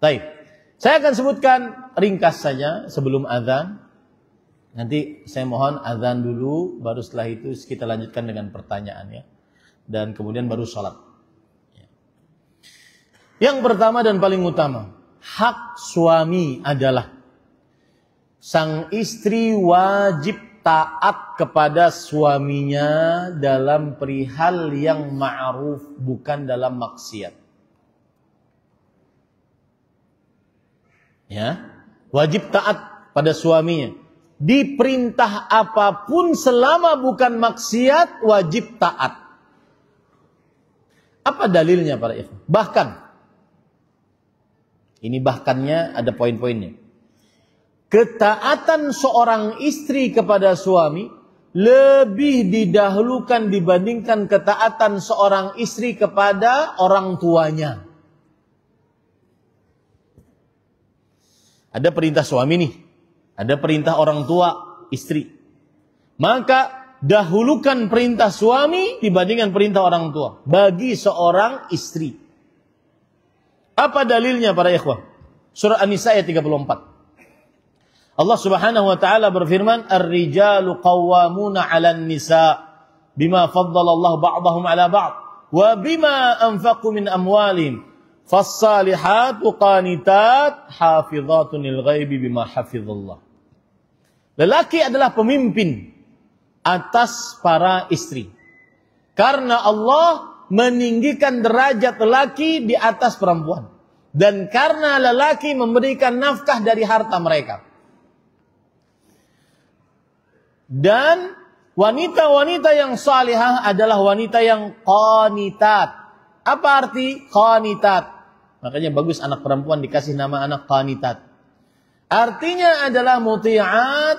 Baik, saya akan sebutkan ringkas saja sebelum azan. Nanti saya mohon azan dulu, baru setelah itu kita lanjutkan dengan pertanyaan ya. Dan kemudian baru sholat. Yang pertama dan paling utama, hak suami adalah sang istri wajib taat kepada suaminya dalam perihal yang ma'ruf, bukan dalam maksiat. Ya, wajib taat pada suaminya. Diperintah apapun selama bukan maksiat, wajib taat. Apa dalilnya para ikhwan? Bahkan ini bahkannya ada poin-poinnya. Ketaatan seorang istri kepada suami lebih didahulukan dibandingkan ketaatan seorang istri kepada orang tuanya. Ada perintah suami nih, ada perintah orang tua istri. Maka dahulukan perintah suami dibandingkan perintah orang tua bagi seorang istri. Apa dalilnya para ikhwah? Surah An-Nisa ayat 34. Allah Subhanahu wa taala berfirman, "Ar-rijalu qawwamuna 'alan nisa bima faddalallahu ba'dahum 'ala ba'd wa bima anfaqu min amwalihim. Fas-salihatu qanitat hafizatun lil ghaibi bima hafizallah." Lelaki adalah pemimpin atas para istri. Karena Allah meninggikan derajat lelaki di atas perempuan. Dan karena lelaki memberikan nafkah dari harta mereka. Dan wanita-wanita yang salihah adalah wanita yang qanitat. Apa arti qanitat? Makanya bagus anak perempuan dikasih nama anak qanitat. Artinya adalah muti'at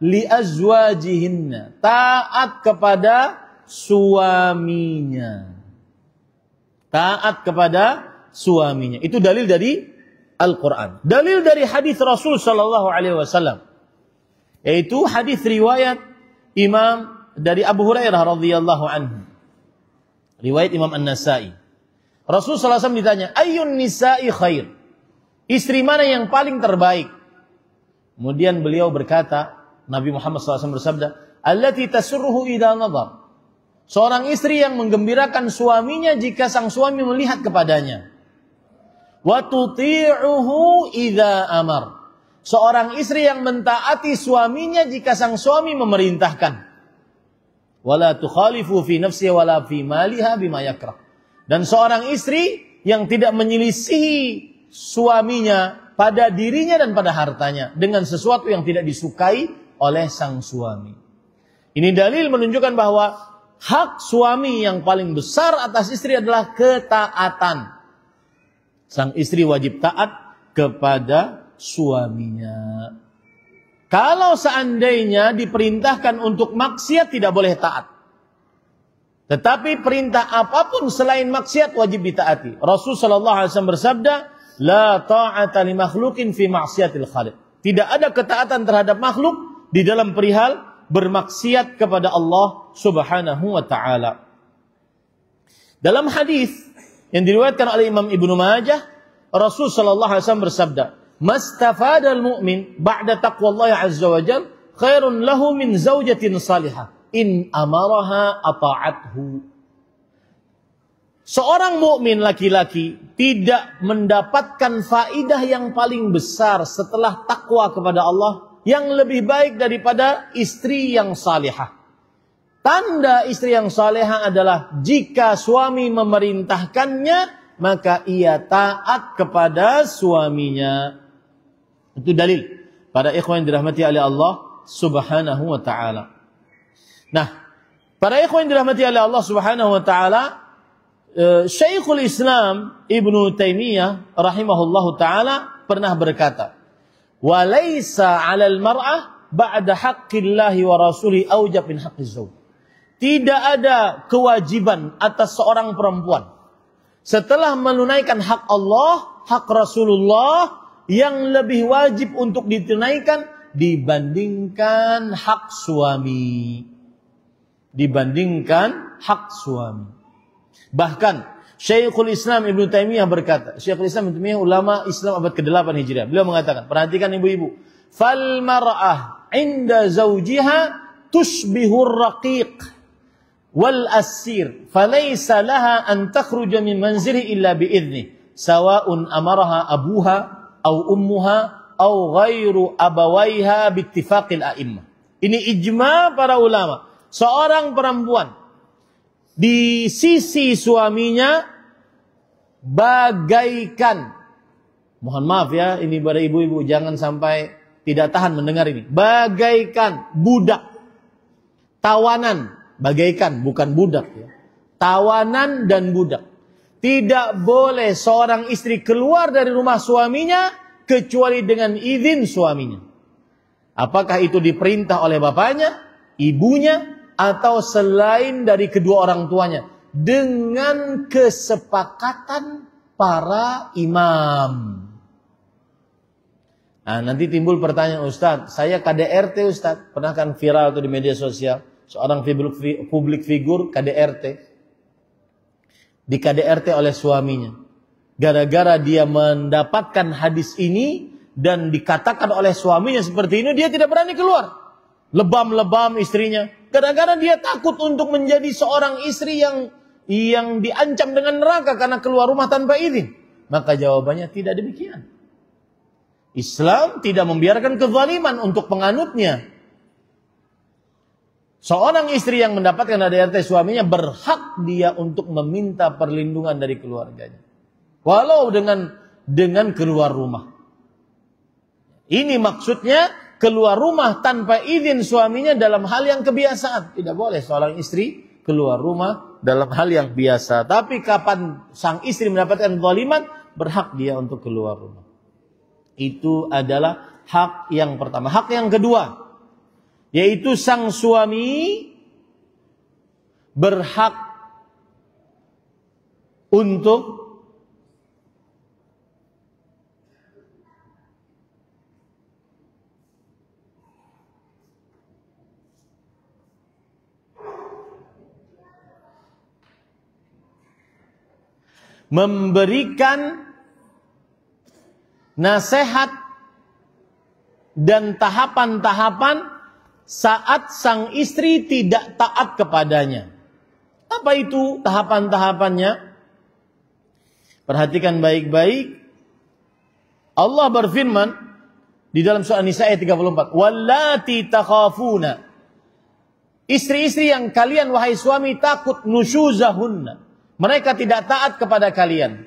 li azwajihinna. Taat kepada suaminya. Taat kepada suaminya. Itu dalil dari Al-Quran. Dalil dari hadis Rasul sallallahu alaihi wasallam. Yaitu hadis riwayat Imam dari Abu Hurairah radhiyallahu anhu. Riwayat Imam An-Nasa'i. Rasul sallallahu alaihi wasallam ditanya, "Ayyun nisa'i khair?" Istri mana yang paling terbaik? Kemudian beliau berkata, Nabi Muhammad SAW bersabda, "Allati tasurruhu idza nadhar." Seorang istri yang menggembirakan suaminya jika sang suami melihat kepadanya. Wa tuti'uhu idza amar. Seorang istri yang mentaati suaminya jika sang suami memerintahkan. Wala tukhalifu fi nafsiha wala fi maliha bima yakrah. Dan seorang istri yang tidak menyelisihi suaminya pada dirinya dan pada hartanya dengan sesuatu yang tidak disukai oleh sang suami. Ini dalil menunjukkan bahwa hak suami yang paling besar atas istri adalah ketaatan. Sang istri wajib taat kepada suaminya. Kalau seandainya diperintahkan untuk maksiat tidak boleh taat. Tetapi perintah apapun selain maksiat wajib ditaati. Rasul sallallahu alaihi wasallam bersabda, "La ta'ata li makhluqin fi ma'siyatil khaliq." Tidak ada ketaatan terhadap makhluk di dalam perihal bermaksiat kepada Allah Subhanahu wa taala. Dalam hadis yang diriwayatkan oleh Imam Ibnu Majah, Rasul sallallahu alaihi wasallam bersabda, "Mastafadal mu'min ba'da taqwallahi azza wa jalla khairun lahu min zaujatin salihah in amaraha ata'athu." Seorang mukmin laki-laki tidak mendapatkan faidah yang paling besar setelah takwa kepada Allah yang lebih baik daripada istri yang salihah. Tanda istri yang salihah adalah jika suami memerintahkannya maka ia taat kepada suaminya. Itu dalil para ikhwan yang dirahmati oleh Allah Subhanahu wa taala. Nah, para ikhwan yang dirahmati oleh Allah Subhanahu wa taala, Syekhul Islam Ibnu Taimiyah rahimahullahu taala pernah berkata, "Wa laisa 'alal mar'ah ba'da haqqillahi wa rasulihi aujab min haqqiz zawj." Tidak ada kewajiban atas seorang perempuan setelah menunaikan hak Allah, hak Rasulullah yang lebih wajib untuk ditunaikan dibandingkan hak suami. Dibandingkan hak suami. Bahkan Syekhul Islam Ibnu Taimiyah berkata, Syekhul Islam Ibnu Taimiyah ulama Islam abad ke-8 Hijriah. Beliau mengatakan, perhatikan ibu-ibu, "Fal mar'ah 'inda zawjiha tushbihur raqiq wal asir, falaysa laha an takhruja min manzilihi illa bi idzni, sawa'un amaraha abuha aw ummuha aw ghairu abawaiha bi ittifaqil a'immah." Ini ijma para ulama. Seorang perempuan di sisi suaminya bagaikan, mohon maaf ya, ini pada ibu-ibu jangan sampai tidak tahan mendengar ini, bagaikan budak, tawanan, bagaikan bukan budak ya, tawanan dan budak. Tidak boleh seorang istri keluar dari rumah suaminya kecuali dengan izin suaminya. Apakah itu diperintah oleh bapaknya, ibunya, atau selain dari kedua orang tuanya, dengan kesepakatan para imam. Nah, nanti timbul pertanyaan, Ustadz, saya KDRT Ustadz. Pernah kan viral tuh di media sosial, seorang publik figur KDRT. Di KDRT oleh suaminya. Gara-gara dia mendapatkan hadis ini dan dikatakan oleh suaminya seperti ini, dia tidak berani keluar. Lebam-lebam istrinya. Gara-gara dia takut untuk menjadi seorang istri yang diancam dengan neraka karena keluar rumah tanpa izin. Maka jawabannya tidak demikian. Islam tidak membiarkan kezaliman untuk penganutnya. Seorang istri yang mendapatkan ADRT suaminya berhak dia untuk meminta perlindungan dari keluarganya. Walau dengan keluar rumah. Ini maksudnya keluar rumah tanpa izin suaminya dalam hal yang kebiasaan. Tidak boleh seorang istri keluar rumah dalam hal yang biasa. Tapi kapan sang istri mendapatkan zaliman, berhak dia untuk keluar rumah. Itu adalah hak yang pertama. Hak yang kedua, yaitu sang suami berhak untuk memberikan nasihat dan tahapan-tahapan saat sang istri tidak taat kepadanya. Apa itu tahapan-tahapannya? Perhatikan baik-baik. Allah berfirman di dalam surah An-Nisa ayat 34, "Wallati takhafuna." Istri-istri yang kalian wahai suami takut nusyuzahunna. Mereka tidak taat kepada kalian.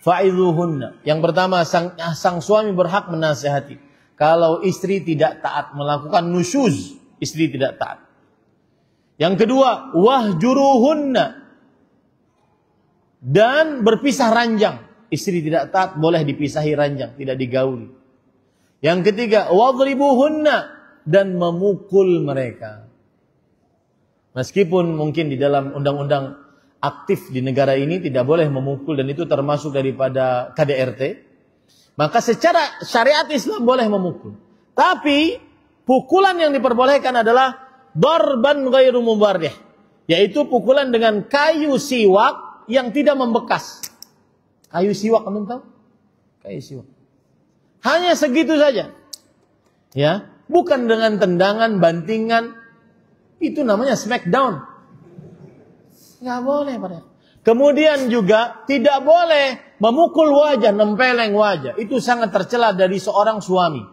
Fa'idhuhunna. Yang pertama, sang suami berhak menasihati. Kalau istri tidak taat, melakukan nusyuz, istri tidak taat. Yang kedua, wahjuruhunna. Dan berpisah ranjang. Istri tidak taat, boleh dipisahi ranjang, tidak digauli. Yang ketiga, wadribuhunna. Dan memukul mereka. Meskipun mungkin di dalam undang-undang aktif di negara ini tidak boleh memukul dan itu termasuk daripada KDRT, maka secara syariat Islam boleh memukul. Tapi pukulan yang diperbolehkan adalah darban ghairu mubarrih, yaitu pukulan dengan kayu siwak yang tidak membekas. Kayu siwak, kamu tahu? Kayu siwak. Hanya segitu saja. Ya, bukan dengan tendangan, bantingan. Itu namanya smackdown. Nggak boleh pada. Kemudian juga tidak boleh memukul wajah, nempeleng wajah. Itu sangat tercela dari seorang suami.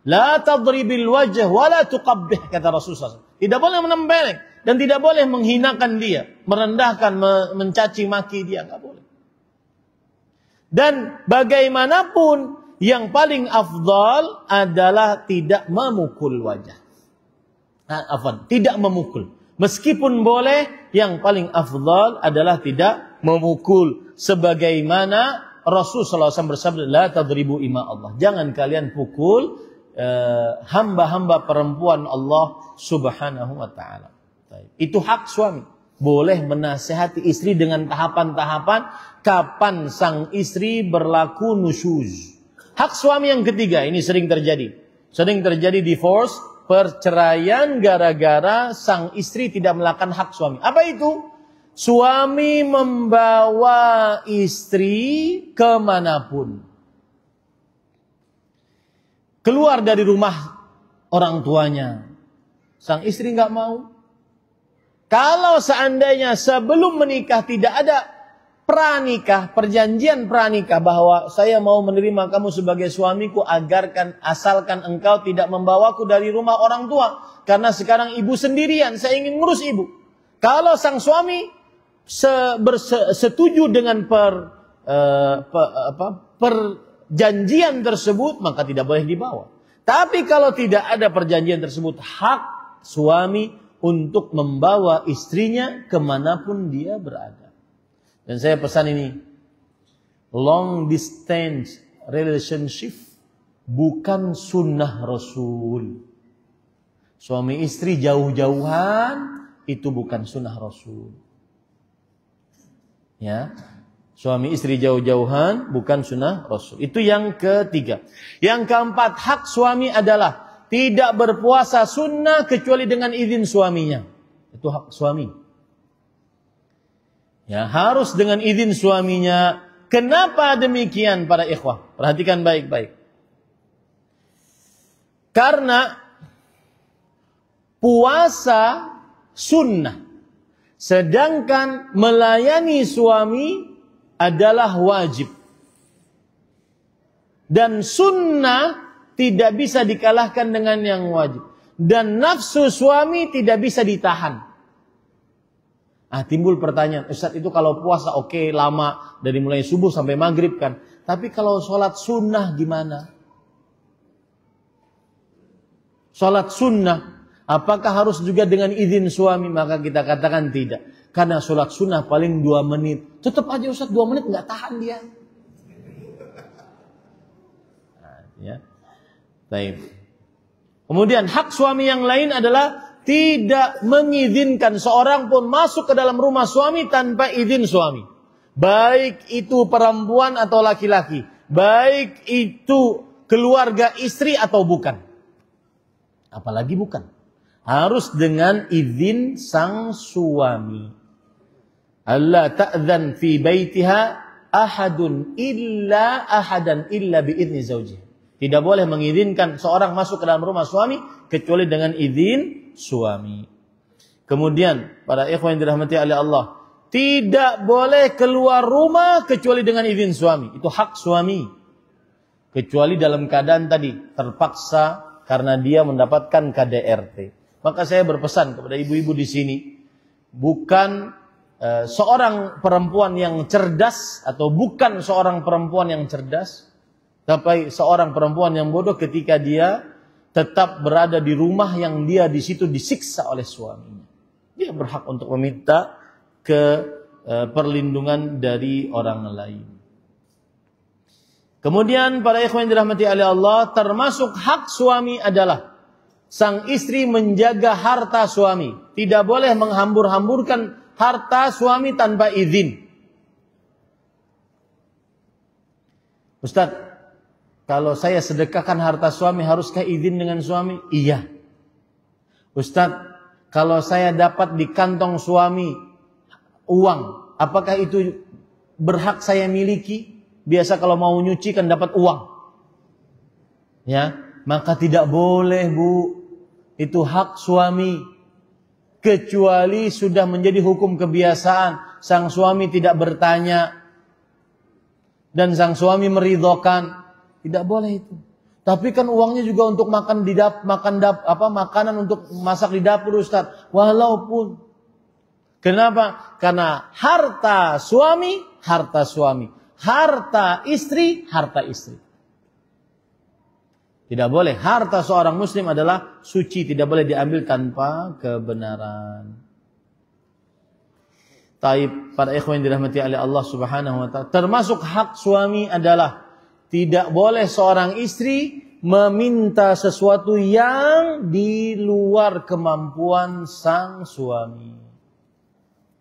La tadribil wajh wa la tuqabbih, kata Rasulullah. Tidak boleh menempeleng dan tidak boleh menghinakan dia, merendahkan, mencaci maki dia, nggak boleh. Dan bagaimanapun yang paling afdal adalah tidak memukul wajah. Tidak memukul. Meskipun boleh, yang paling afdal adalah tidak memukul. Sebagaimana Rasulullah SAW bersabda, la tadribu ima Allah. Jangan kalian pukul hamba-hamba perempuan Allah Subhanahu wa ta'ala. Itu hak suami. Boleh menasihati istri dengan tahapan-tahapan kapan sang istri berlaku nusyuz. Hak suami yang ketiga, ini sering terjadi. Sering terjadi divorce, perceraian gara-gara sang istri tidak melakukan hak suami. Apa itu? Suami membawa istri kemanapun. Keluar dari rumah orang tuanya. Sang istri nggak mau. Kalau seandainya sebelum menikah tidak ada pranikah, perjanjian pranikah bahwa saya mau menerima kamu sebagai suamiku asalkan engkau tidak membawaku dari rumah orang tua karena sekarang ibu sendirian, saya ingin ngurus ibu. Kalau sang suami setuju dengan perjanjian tersebut, maka tidak boleh dibawa. Tapi kalau tidak ada perjanjian tersebut, hak suami untuk membawa istrinya kemanapun dia berada. Dan saya pesan ini, long distance relationship bukan sunnah Rasul. Suami istri jauh-jauhan itu bukan sunnah Rasul. Ya, Suami istri jauh-jauhan bukan sunnah Rasul. Itu yang ketiga. Yang keempat, hak suami adalah tidak berpuasa sunnah kecuali dengan izin suaminya. Itu hak suami. Ya, harus dengan izin suaminya. Kenapa demikian para ikhwah? Perhatikan baik-baik. Karena puasa sunnah, sedangkan melayani suami adalah wajib. Dan sunnah tidak bisa dikalahkan dengan yang wajib. Dan nafsu suami tidak bisa ditahan. Timbul pertanyaan, Ustaz, itu kalau puasa oke, lama, dari mulai subuh sampai maghrib kan. Tapi kalau sholat sunnah gimana? Sholat sunnah, apakah harus juga dengan izin suami? Maka kita katakan tidak. Karena sholat sunnah paling 2 menit. Tetap aja Ustaz 2 menit nggak tahan dia. Ya. Baik. Kemudian hak suami yang lain adalah tidak mengizinkan seorang pun masuk ke dalam rumah suami tanpa izin suami. Baik itu perempuan atau laki-laki. Baik itu keluarga istri atau bukan. Apalagi bukan. Harus dengan izin sang suami. Allah ta'zan fi baitiha ahadan illa biizni zawjiha. Tidak boleh mengizinkan seorang masuk ke dalam rumah suami kecuali dengan izin suami. Kemudian para ikhwan yang dirahmati oleh Allah, tidak boleh keluar rumah kecuali dengan izin suami. Itu hak suami. Kecuali dalam keadaan tadi terpaksa karena dia mendapatkan KDRT. Maka saya berpesan kepada ibu-ibu di sini, bukan seorang perempuan yang cerdas atau bukan seorang perempuan yang cerdas, tapi seorang perempuan yang bodoh ketika dia tetap berada di rumah yang dia di situ disiksa oleh suaminya. Dia berhak untuk meminta perlindungan dari orang lain. Kemudian para ikhwan yang dirahmati oleh Allah, termasuk hak suami adalah sang istri menjaga harta suami. Tidak boleh menghambur-hamburkan harta suami tanpa izin. Ustaz, kalau saya sedekahkan harta suami, haruskah izin dengan suami? Iya. Ustaz, kalau saya dapat di kantong suami uang, apakah itu berhak saya miliki? Biasa kalau mau nyuci kan dapat uang. Ya, maka tidak boleh, Bu. Itu hak suami. Kecuali sudah menjadi hukum kebiasaan. Sang suami tidak bertanya. Dan sang suami meridhokan. Tidak boleh itu. Tapi kan uangnya juga untuk makan makanan untuk masak di dapur, Ustaz. Walaupun. Kenapa? Karena harta suami, harta suami. Harta istri, harta istri. Tidak boleh. Harta seorang muslim adalah suci, tidak boleh diambil tanpa kebenaran. Taib, para ikhwan yang dirahmati oleh Allah Subhanahu wa taala, termasuk hak suami adalah tidak boleh seorang istri meminta sesuatu yang di luar kemampuan sang suami.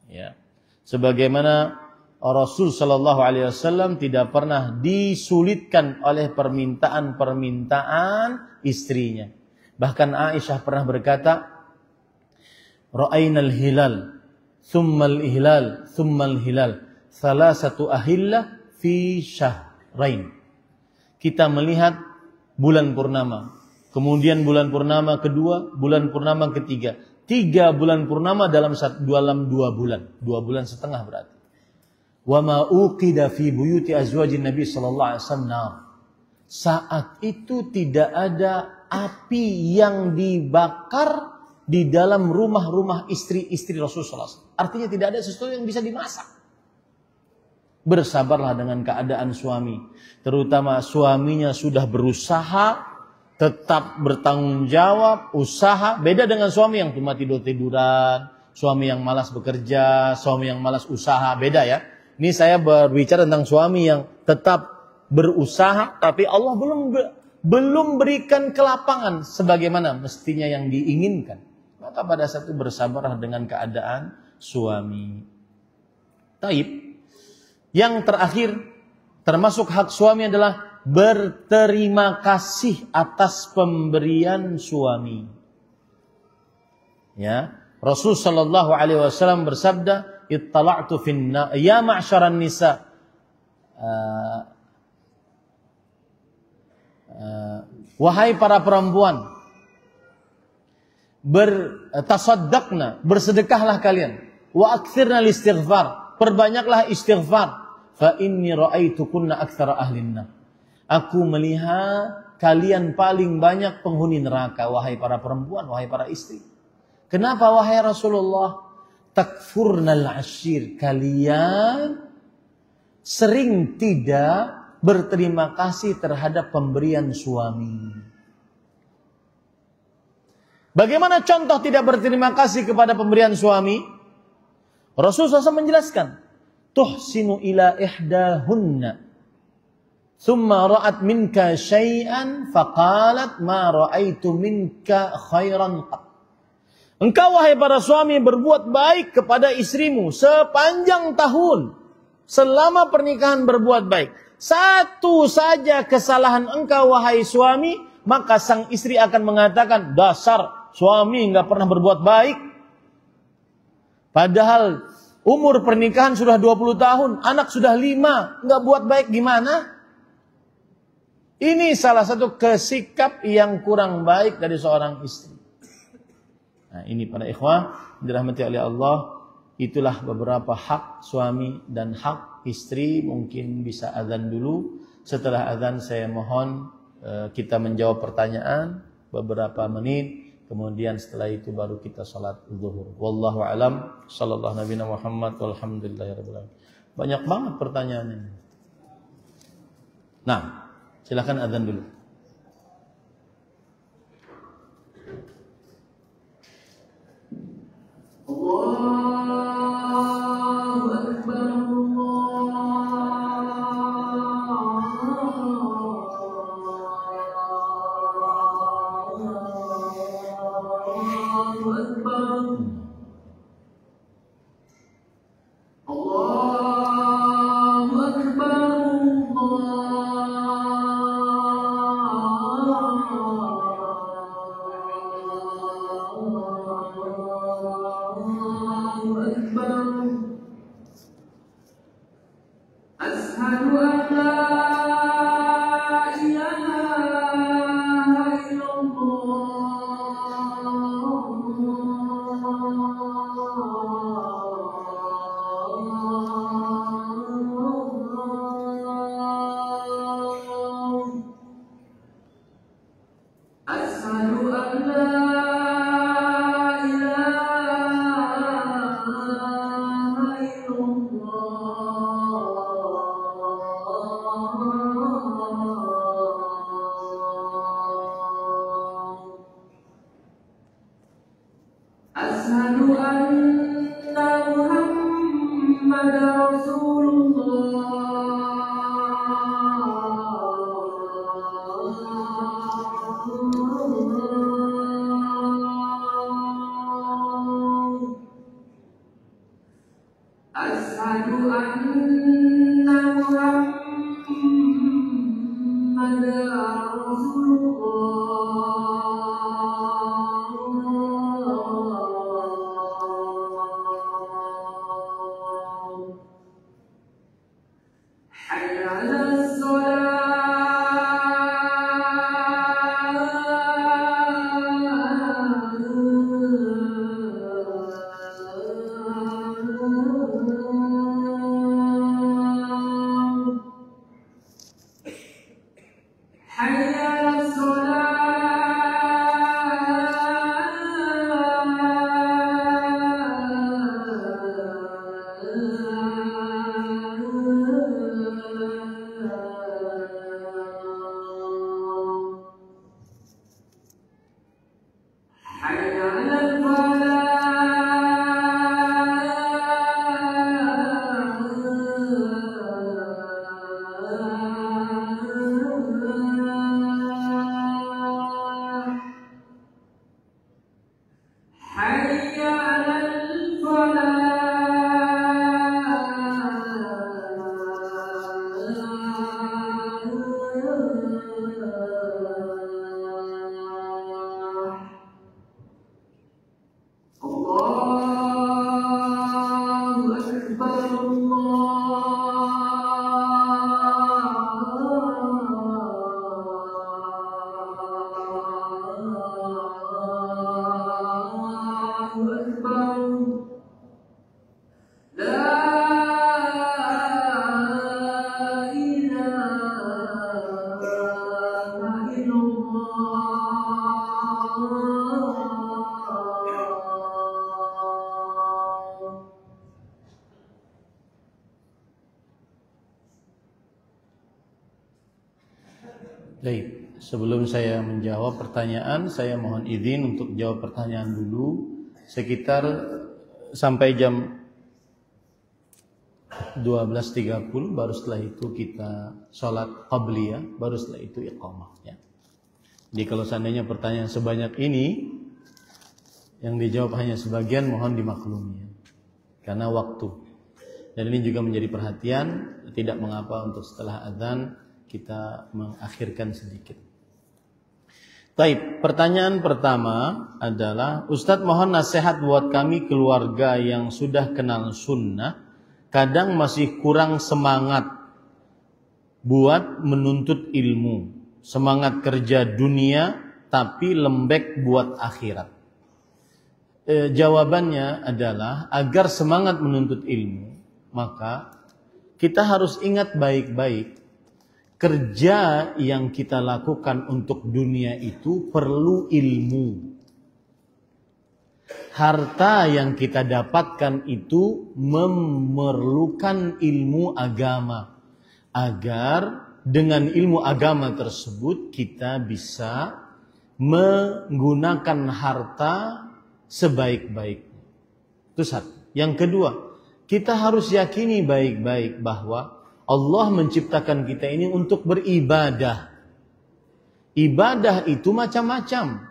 Ya. Sebagaimana Rasul sallallahu alaihi wasallam tidak pernah disulitkan oleh permintaan-permintaan istrinya. Bahkan Aisyah pernah berkata, "Ra'ainal hilal, tsummal ihlal, tsummal hilal, salasatu ahillah fi syahrain." Kita melihat bulan purnama, kemudian bulan purnama kedua, bulan purnama ketiga. 3 bulan purnama dalam 2 bulan. 2 bulan setengah berarti. Wa ma uqida fi buyuti azwajin Nabi sallallahu alaihi wasallam. Saat itu tidak ada api yang dibakar di dalam rumah-rumah istri-istri Rasulullah SAW. Artinya tidak ada sesuatu yang bisa dimasak. Bersabarlah dengan keadaan suami. Terutama suaminya sudah berusaha, tetap bertanggung jawab, usaha. Beda dengan suami yang cuma tidur-tiduran, suami yang malas bekerja, suami yang malas usaha. Beda ya. Ini saya berbicara tentang suami yang tetap berusaha, tapi Allah belum berikan kelapangan sebagaimana mestinya yang diinginkan. Maka pada saat itu bersabarlah dengan keadaan suami. Taib. Yang terakhir, termasuk hak suami adalah berterima kasih atas pemberian suami. Ya, Rasul sallallahu alaihi wasallam bersabda, "Ittala'tu finna ya ma'syaran nisa." Wahai para perempuan, bertasaddaqna, bersedekahlah kalian, wa aktsirna listighfar, perbanyaklah istighfar. Fa inni ra'aitukunna aktsara ahlin nar. Aku melihat kalian paling banyak penghuni neraka, wahai para perempuan, wahai para istri. Kenapa wahai Rasulullah? Takfurnal ashir, kalian sering tidak berterima kasih terhadap pemberian suami. Bagaimana contoh tidak berterima kasih kepada pemberian suami? Rasulullah SAW menjelaskan, tuhsinu ila ihdahunna thumma ra'at minka syai'an faqalat ma ra'aitu minka khairan qat. Engkau wahai para suami berbuat baik kepada istrimu sepanjang tahun, selama pernikahan berbuat baik. Satu saja kesalahan engkau wahai suami, maka sang istri akan mengatakan, dasar suami nggak pernah berbuat baik. Padahal umur pernikahan sudah 20 tahun, anak sudah 5, nggak buat baik gimana? Ini salah satu kesikap yang kurang baik dari seorang istri. Nah, ini para ikhwah dirahmati oleh Allah, itulah beberapa hak suami dan hak istri. Mungkin bisa azan dulu. Setelah azan saya mohon kita menjawab pertanyaan beberapa menit. Kemudian setelah itu baru kita salat zuhur. Wallahu alam. Sallallahu nabiyana Muhammad walhamdulillahirabbil alamin. Banyak banget pertanyaannya. Nah, silakan azan dulu. Allahu akbar. Baik, sebelum saya menjawab pertanyaan, saya mohon izin untuk jawab pertanyaan dulu sekitar sampai jam 12.30, baru setelah itu kita sholat qabliyah, baru setelah itu iqamah ya. Jadi kalau seandainya pertanyaan sebanyak ini yang dijawab hanya sebagian, mohon dimaklumi ya, karena waktu. Dan ini juga menjadi perhatian, tidak mengapa untuk setelah azan kita mengakhirkan sedikit. Baik, pertanyaan pertama adalah, Ustadz mohon nasihat buat kami keluarga yang sudah kenal sunnah, kadang masih kurang semangat buat menuntut ilmu, semangat kerja dunia tapi lembek buat akhirat. Jawabannya adalah, agar semangat menuntut ilmu, maka kita harus ingat baik-baik, kerja yang kita lakukan untuk dunia itu perlu ilmu. Harta yang kita dapatkan itu memerlukan ilmu agama, agar dengan ilmu agama tersebut kita bisa menggunakan harta sebaik-baiknya. Itu satu. Yang kedua, kita harus yakini baik-baik bahwa Allah menciptakan kita ini untuk beribadah. Ibadah itu macam-macam.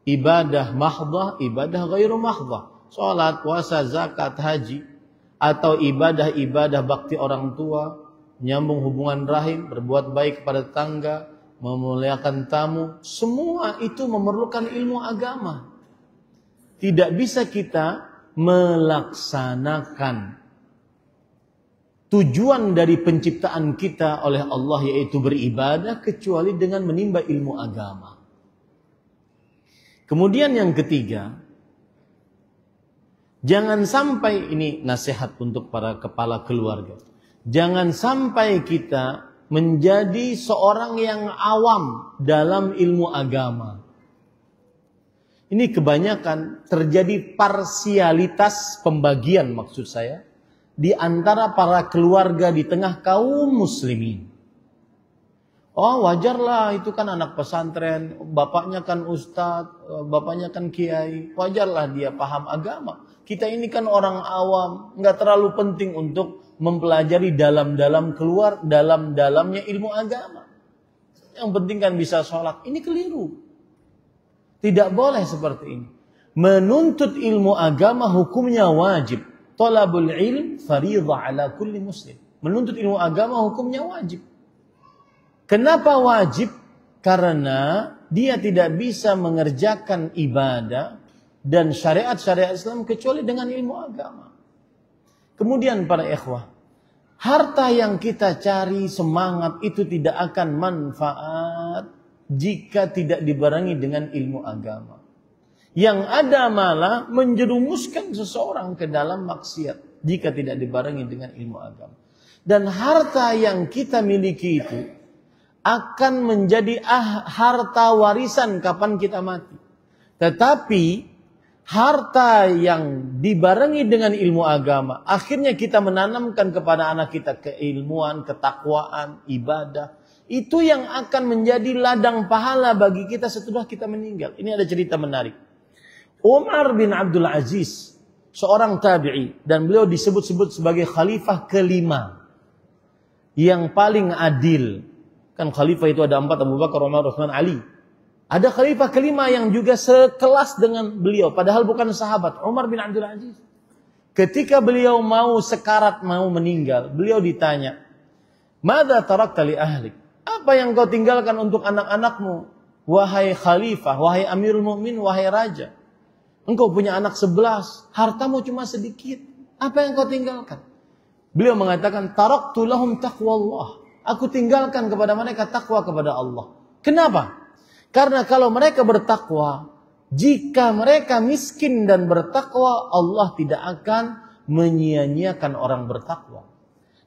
Ibadah mahdah, ibadah ghairu mahdah. Salat, puasa, zakat, haji. Atau ibadah-ibadah bakti orang tua, menyambung hubungan rahim, berbuat baik kepada tetangga, memuliakan tamu. Semua itu memerlukan ilmu agama. Tidak bisa kita melaksanakan tujuan dari penciptaan kita oleh Allah, yaitu beribadah, kecuali dengan menimba ilmu agama. Kemudian yang ketiga, jangan sampai, ini nasihat untuk para kepala keluarga, jangan sampai kita menjadi seorang yang awam dalam ilmu agama. Ini kebanyakan terjadi parsialitas pembagian, maksud saya, di antara para keluarga di tengah kaum muslimin. Oh, wajarlah, itu kan anak pesantren, bapaknya kan ustadz, bapaknya kan kiai, wajarlah dia paham agama. Kita ini kan orang awam, nggak terlalu penting untuk mempelajari dalam-dalamnya ilmu agama. Yang penting kan bisa sholat. Ini keliru. Tidak boleh seperti ini. Menuntut ilmu agama hukumnya wajib. Talabul ilm fariidhah ala kulli muslim. Menuntut ilmu agama hukumnya wajib. Kenapa wajib? Karena dia tidak bisa mengerjakan ibadah dan syariat-syariat Islam kecuali dengan ilmu agama. Kemudian para ikhwah, harta yang kita cari, semangat itu tidak akan manfaat jika tidak dibarengi dengan ilmu agama. Yang ada malah menjerumuskan seseorang ke dalam maksiat jika tidak dibarengi dengan ilmu agama. Dan harta yang kita miliki itu akan menjadi harta warisan kapan kita mati. Tetapi harta yang dibarengi dengan ilmu agama, akhirnya kita menanamkan kepada anak kita keilmuan, ketakwaan, ibadah. Itu yang akan menjadi ladang pahala bagi kita setelah kita meninggal. Ini ada cerita menarik. Umar bin Abdul Aziz, seorang tabi'i, dan beliau disebut-sebut sebagai khalifah kelima yang paling adil. Kan khalifah itu ada 4, Abu Bakar, Umar, Utsman, Ali. Ada khalifah kelima yang juga sekelas dengan beliau, padahal bukan sahabat, Umar bin Abdul Aziz. Ketika beliau mau sekarat, mau meninggal, beliau ditanya, "Madza tarakta li ahlik?" Apa yang kau tinggalkan untuk anak-anakmu, wahai khalifah, wahai amirul mukmin, wahai raja? Engkau punya anak 11, hartamu cuma sedikit. Apa yang kau tinggalkan? Beliau mengatakan, taraktu lahum taqwallah. Aku tinggalkan kepada mereka takwa kepada Allah. Kenapa? Karena kalau mereka bertakwa, jika mereka miskin dan bertakwa, Allah tidak akan menyia-nyiakan orang bertakwa.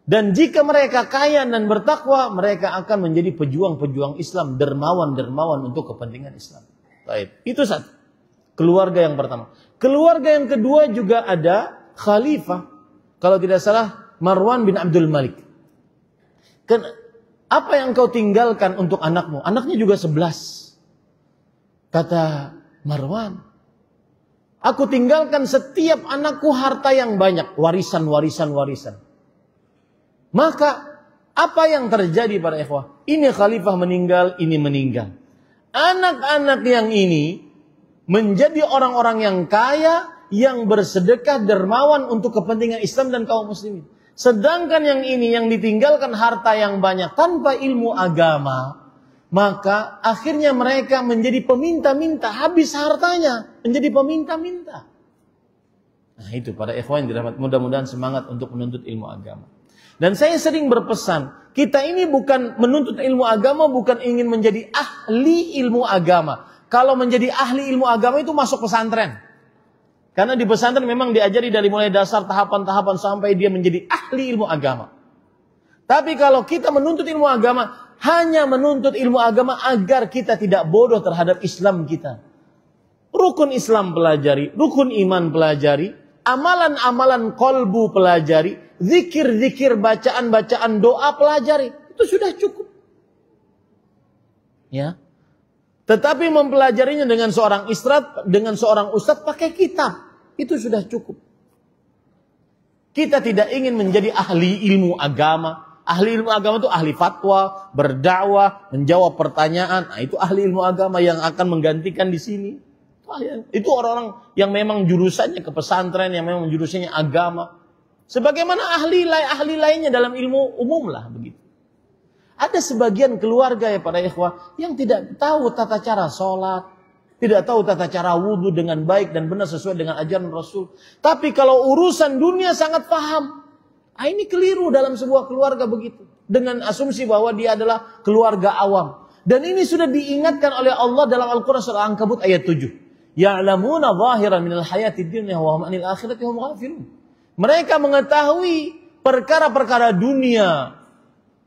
Dan jika mereka kaya dan bertakwa, mereka akan menjadi pejuang-pejuang Islam, dermawan-dermawan untuk kepentingan Islam. Baik, itu satu. Keluarga yang pertama. Keluarga yang kedua juga ada khalifah. Kalau tidak salah, Marwan bin Abdul Malik. apa yang kau tinggalkan untuk anakmu? Anaknya juga 11. Kata Marwan, aku tinggalkan setiap anakku harta yang banyak. Warisan. Maka apa yang terjadi para ikhwah? Ini khalifah meninggal, ini meninggal. Anak-anak yang ini menjadi orang-orang yang kaya, yang bersedekah dermawan untuk kepentingan Islam dan kaum muslimin. Sedangkan yang ini yang ditinggalkan harta yang banyak tanpa ilmu agama, maka akhirnya mereka menjadi peminta-minta, habis hartanya, menjadi peminta-minta. Nah itu para ikhwan dirahmati, mudah-mudahan semangat untuk menuntut ilmu agama. Dan saya sering berpesan, kita ini bukan menuntut ilmu agama, bukan ingin menjadi ahli ilmu agama. Kalau menjadi ahli ilmu agama itu masuk pesantren. Karena di pesantren memang diajari dari mulai dasar tahapan-tahapan sampai dia menjadi ahli ilmu agama. Tapi kalau kita menuntut ilmu agama, hanya menuntut ilmu agama agar kita tidak bodoh terhadap Islam kita. Rukun Islam pelajari, rukun iman pelajari, amalan-amalan kolbu pelajari, zikir-zikir, bacaan-bacaan doa pelajari. Itu sudah cukup. Ya. Tetapi mempelajarinya dengan seorang ustadz pakai kitab, itu sudah cukup. Kita tidak ingin menjadi ahli ilmu agama. Ahli ilmu agama itu ahli fatwa, berdakwah, menjawab pertanyaan. Nah, itu ahli ilmu agama yang akan menggantikan di sini. Itu orang-orang yang memang jurusannya ke pesantren, yang memang jurusannya agama. Sebagaimana ahli lainnya dalam ilmu umum lah begitu. Ada sebagian keluarga ya para ikhwah yang tidak tahu tata cara sholat, tidak tahu tata cara wudhu dengan baik dan benar sesuai dengan ajaran Rasul. Tapi kalau urusan dunia sangat paham. Nah, ini keliru dalam sebuah keluarga begitu. Dengan asumsi bahwa dia adalah keluarga awam. Dan ini sudah diingatkan oleh Allah dalam Al-Quran surah Al-Ankabut ayat 7. Ya'lamuna zahiran minal hayatid dunya wa hum 'anil akhirati hum ghafilun. Mereka mengetahui perkara-perkara dunia,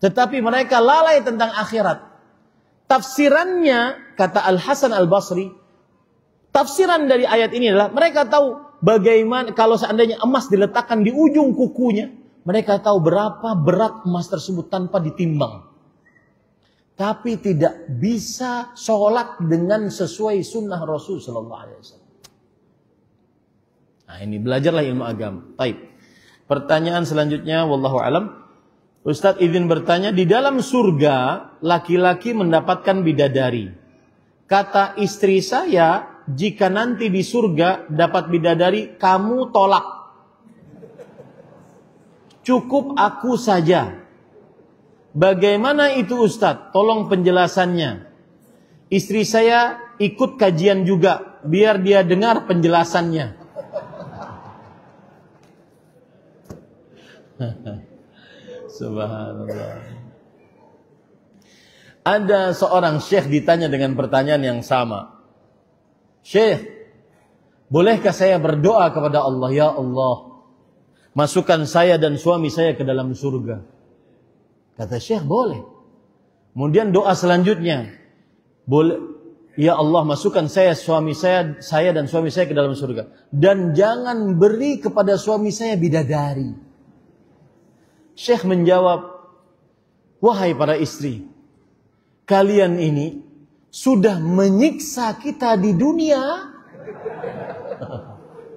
tetapi mereka lalai tentang akhirat. Tafsirannya, kata Al-Hasan Al-Basri, tafsiran dari ayat ini adalah mereka tahu bagaimana kalau seandainya emas diletakkan di ujung kukunya, mereka tahu berapa berat emas tersebut tanpa ditimbang. Tapi tidak bisa sholat dengan sesuai sunnah Rasul Sallallahu Alaihi Wasallam. Nah ini belajarlah ilmu agama. Baik. Pertanyaan selanjutnya, wallahu alam. Ustadz izin bertanya, di dalam surga laki-laki mendapatkan bidadari. Kata istri saya, jika nanti di surga dapat bidadari, kamu tolak. Cukup aku saja. Bagaimana itu Ustadz? Tolong penjelasannya. Istri saya ikut kajian juga, biar dia dengar penjelasannya. Subhanallah. Ada seorang syekh ditanya dengan pertanyaan yang sama. Syekh, bolehkah saya berdoa kepada Allah? Ya Allah, masukkan saya dan suami saya ke dalam surga. Kata syekh, boleh. Kemudian doa selanjutnya, boleh. Ya Allah, masukkan saya dan suami saya ke dalam surga. Dan jangan beri kepada suami saya bidadari. Syekh menjawab, wahai para istri, kalian ini sudah menyiksa kita di dunia.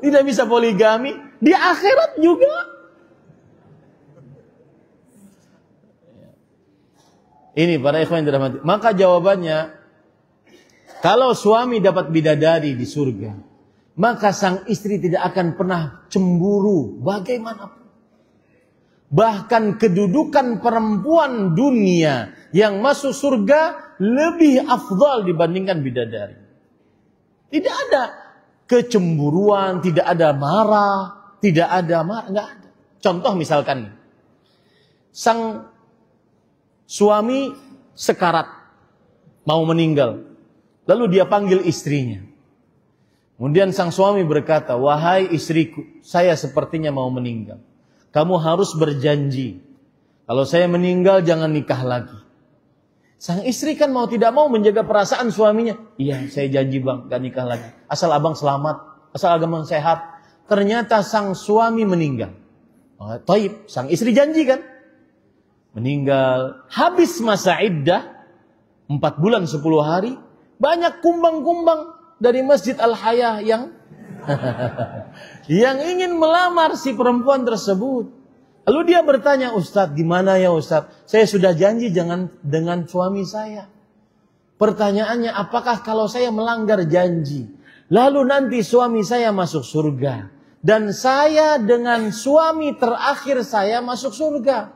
Tidak bisa poligami, di akhirat juga. Ini para ikhwan yang dirahmati. Maka jawabannya, kalau suami dapat bidadari di surga, maka sang istri tidak akan pernah cemburu bagaimanapun. Bahkan kedudukan perempuan dunia yang masuk surga lebih afdal dibandingkan bidadari. Tidak ada kecemburuan, tidak ada marah, enggak ada. Contoh misalkan, sang suami sekarat, mau meninggal. Lalu dia panggil istrinya. Kemudian sang suami berkata, wahai istriku, saya sepertinya mau meninggal. Kamu harus berjanji, kalau saya meninggal jangan nikah lagi. Sang istri kan mau tidak mau menjaga perasaan suaminya. Iya, saya janji bang, gak nikah lagi. Asal abang selamat, asal abang sehat. Ternyata sang suami meninggal. Taib, sang istri janji kan. meninggal, habis masa iddah 4 bulan 10 hari, banyak kumbang-kumbang dari Masjid Al-Hayah yang yang ingin melamar si perempuan tersebut. Lalu dia bertanya, Ustadz, gimana ya Ustadz? Saya sudah janji jangan dengan suami saya. Pertanyaannya, apakah kalau saya melanggar janji, lalu nanti suami saya masuk surga, dan saya dengan suami terakhir saya masuk surga?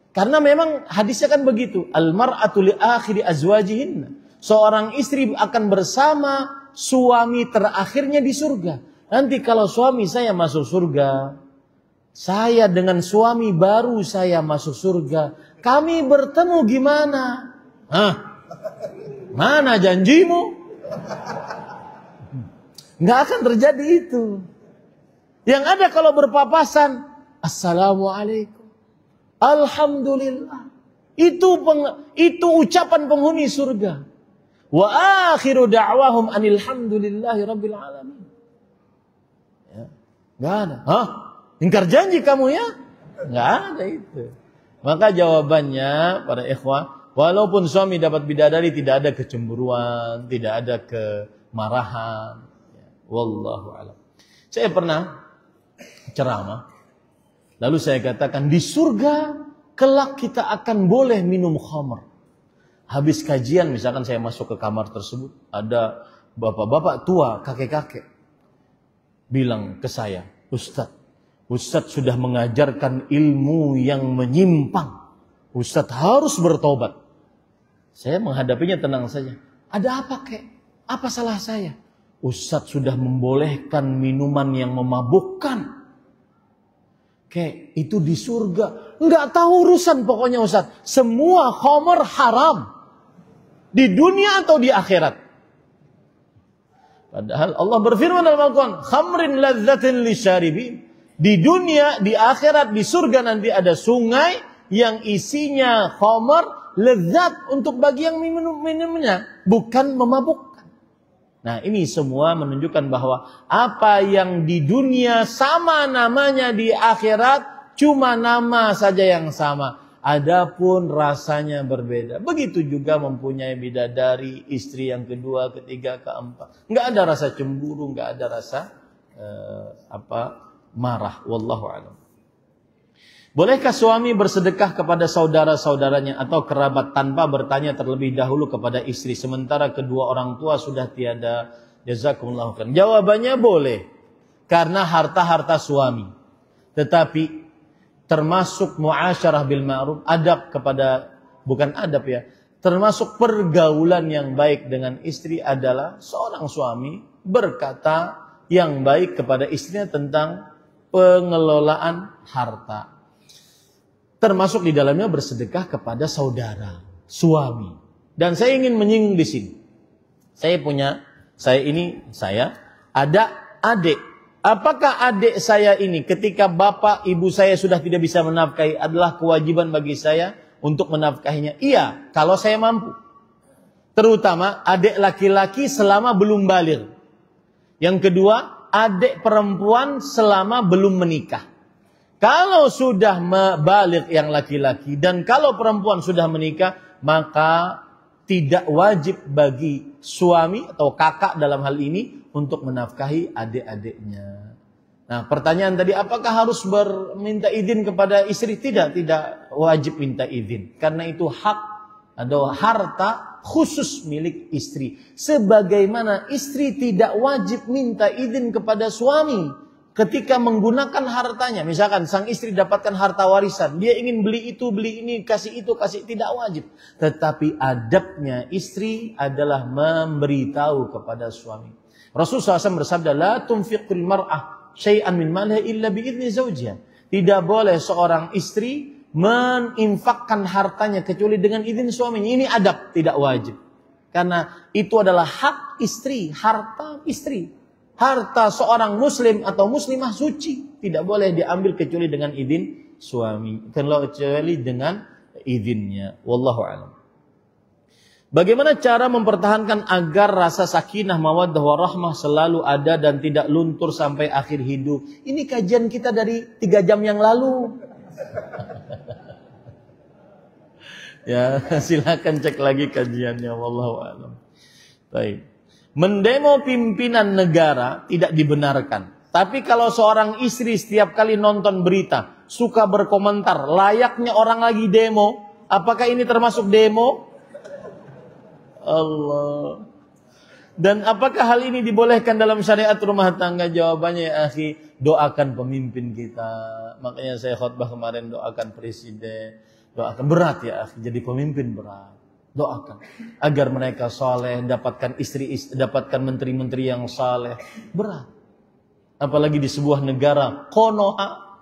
Karena memang hadisnya kan begitu. Al-mar'atu li akhiri azwajihinna. Seorang istri akan bersama suami terakhirnya di surga. Nanti kalau suami saya masuk surga, saya dengan suami baru saya masuk surga, kami bertemu gimana? Hah? Mana janjimu? Nggak akan terjadi itu. Yang ada kalau berpapasan, Assalamualaikum, Alhamdulillah. Itu ucapan penghuni surga. Wa akhiru da'wahum anilhamdulillahi rabbil alamin. Ya, nggak ada. Hah? Ingkar janji kamu ya? Nggak ada itu. Maka jawabannya para ikhwah, walaupun suami dapat bidadari, tidak ada kecemburuan, tidak ada kemarahan. Ya, wallahu a'lam. Saya pernah ceramah, lalu saya katakan di surga kelak kita akan boleh minum khamr. Habis kajian, misalkan saya masuk ke kamar tersebut, ada bapak-bapak tua, kakek-kakek, bilang ke saya, Ustadz sudah mengajarkan ilmu yang menyimpang. Ustadz harus bertobat. Saya menghadapinya tenang saja. Ada apa kek? Apa salah saya? Ustadz sudah membolehkan minuman yang memabukkan. Kek, itu di surga. Enggak tahu urusan pokoknya Ustadz. Semua khamr haram. Di dunia atau di akhirat. Padahal Allah berfirman dalam Al-Quran, khamrin ladzatin lisyaribin. Di dunia, di akhirat, di surga nanti ada sungai yang isinya khamr, lezat untuk bagi yang minumnya, bukan memabukkan. Nah, ini semua menunjukkan bahwa apa yang di dunia sama namanya di akhirat, cuma nama saja yang sama. Adapun rasanya berbeda. Begitu juga mempunyai bidadari, istri yang kedua, ketiga, keempat. Nggak ada rasa cemburu, nggak ada rasa marah. Wallahu a'lam. Bolehkah suami bersedekah kepada saudara-saudaranya atau kerabat tanpa bertanya terlebih dahulu kepada istri sementara kedua orang tua sudah tiada? Jazakumullahu khairan. Jawabannya boleh. Karena harta-harta suami. Tetapi termasuk muasyarah bil ma'ruf, adab kepada, bukan adab ya, termasuk pergaulan yang baik dengan istri adalah seorang suami berkata yang baik kepada istrinya tentang pengelolaan harta. Termasuk di dalamnya bersedekah kepada saudara, suami. Dan saya ingin menyinggung di sini. Saya ada adik. Apakah adik saya ini ketika bapak ibu saya sudah tidak bisa menafkahi adalah kewajiban bagi saya untuk menafkahinya? Iya, kalau saya mampu. Terutama adik laki-laki selama belum baligh. Yang kedua, adik perempuan selama belum menikah. Kalau sudah baligh yang laki-laki dan kalau perempuan sudah menikah, maka tidak wajib bagi suami atau kakak dalam hal ini untuk menafkahi adik-adiknya. Nah, pertanyaan tadi, apakah harus minta izin kepada istri? Tidak wajib minta izin. Karena itu hak atau harta khusus milik istri. Sebagaimana istri tidak wajib minta izin kepada suami ketika menggunakan hartanya. Misalkan sang istri dapatkan harta warisan, dia ingin beli itu, beli ini, kasih itu, kasih, tidak wajib. Tetapi adabnya istri adalah memberitahu kepada suami. Rasulullah SAW bersabda, la tunfiqul mar'ah syai'an min malha illa bi'izni zawjiha. Tidak boleh seorang istri menginfakkan hartanya kecuali dengan izin suaminya. Ini adab, tidak wajib. Karena itu adalah hak istri, harta istri. Harta seorang muslim atau muslimah suci, tidak boleh diambil kecuali dengan izin suami, kecuali dengan izinnya. Wallahu a'lam. Bagaimana cara mempertahankan agar rasa sakinah, mawaddah, warahmah selalu ada dan tidak luntur sampai akhir hidup? Ini kajian kita dari 3 jam yang lalu. Ya, silakan cek lagi kajiannya, wallahu a'lam. Baik. Mendemo pimpinan negara tidak dibenarkan. Tapi kalau seorang istri setiap kali nonton berita suka berkomentar layaknya orang lagi demo, apakah ini termasuk demo? Allah. Dan apakah hal ini dibolehkan dalam syariat rumah tangga? Jawabannya ya akhi, doakan pemimpin kita. Makanya saya khutbah kemarin, doakan presiden. Doakan, berat ya akhi, jadi pemimpin berat. Doakan agar mereka saleh, dapatkan istri, dapatkan menteri-menteri yang saleh. Berat. Apalagi di sebuah negara konoha